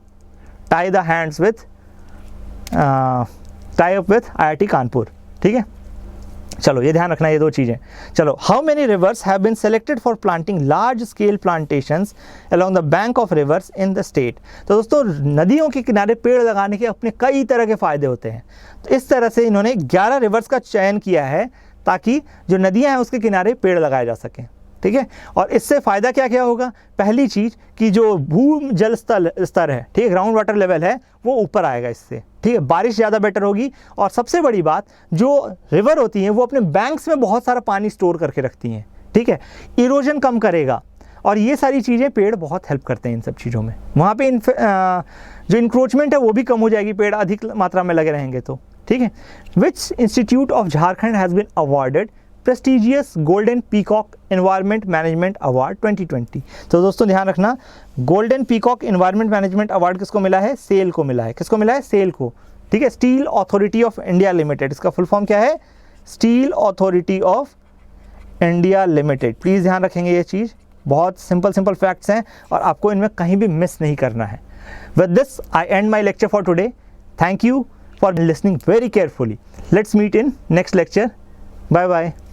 tie the hands with tie up with IIT Kanpur. ठीक है, चलो ये ध्यान रखना, ये दो चीज़ें। चलो, how many rivers have been selected for planting large scale plantations along the bank of rivers in the state? तो दोस्तों, नदियों के किनारे पेड़ लगाने के अपने कई तरह के फ़ायदे होते हैं। तो इस तरह से इन्होंने 11 रिवर्स का चयन किया है ताकि जो नदियां हैं उसके किनारे पेड़ लगाए जा सकें। ठीक है, और इससे फ़ायदा क्या क्या होगा? पहली चीज़ कि जो भू जल स्तर है, ठीक है, ग्राउंड वाटर लेवल है, वो ऊपर आएगा इससे। ठीक है, बारिश ज़्यादा बेटर होगी। और सबसे बड़ी बात, जो रिवर होती हैं वो अपने बैंक्स में बहुत सारा पानी स्टोर करके रखती हैं। ठीक है, इरोजन कम करेगा, और ये सारी चीज़ें पेड़ बहुत हेल्प करते हैं इन सब चीज़ों में। वहाँ पे जो इंक्रोचमेंट है वो भी कम हो जाएगी, पेड़ अधिक मात्रा में लगे रहेंगे तो। ठीक है, which institute of Jharkhand has been awarded prestigious golden peacock environment management award 2020? तो दोस्तों ध्यान रखना, golden peacock environment management award किसको मिला है? सेल को मिला है। किसको मिला है? सेल को। ठीक है, steel authority of India limited, इसका फुल फॉर्म क्या है? Steel authority of India limited. Please ध्यान रखेंगे, ये चीज़ बहुत सिंपल फैक्ट्स हैं और आपको इनमें कहीं भी मिस नहीं करना है। With this I and my lecture for today. Thank you for listening very carefully. Let's meet in next lecture. Bye bye.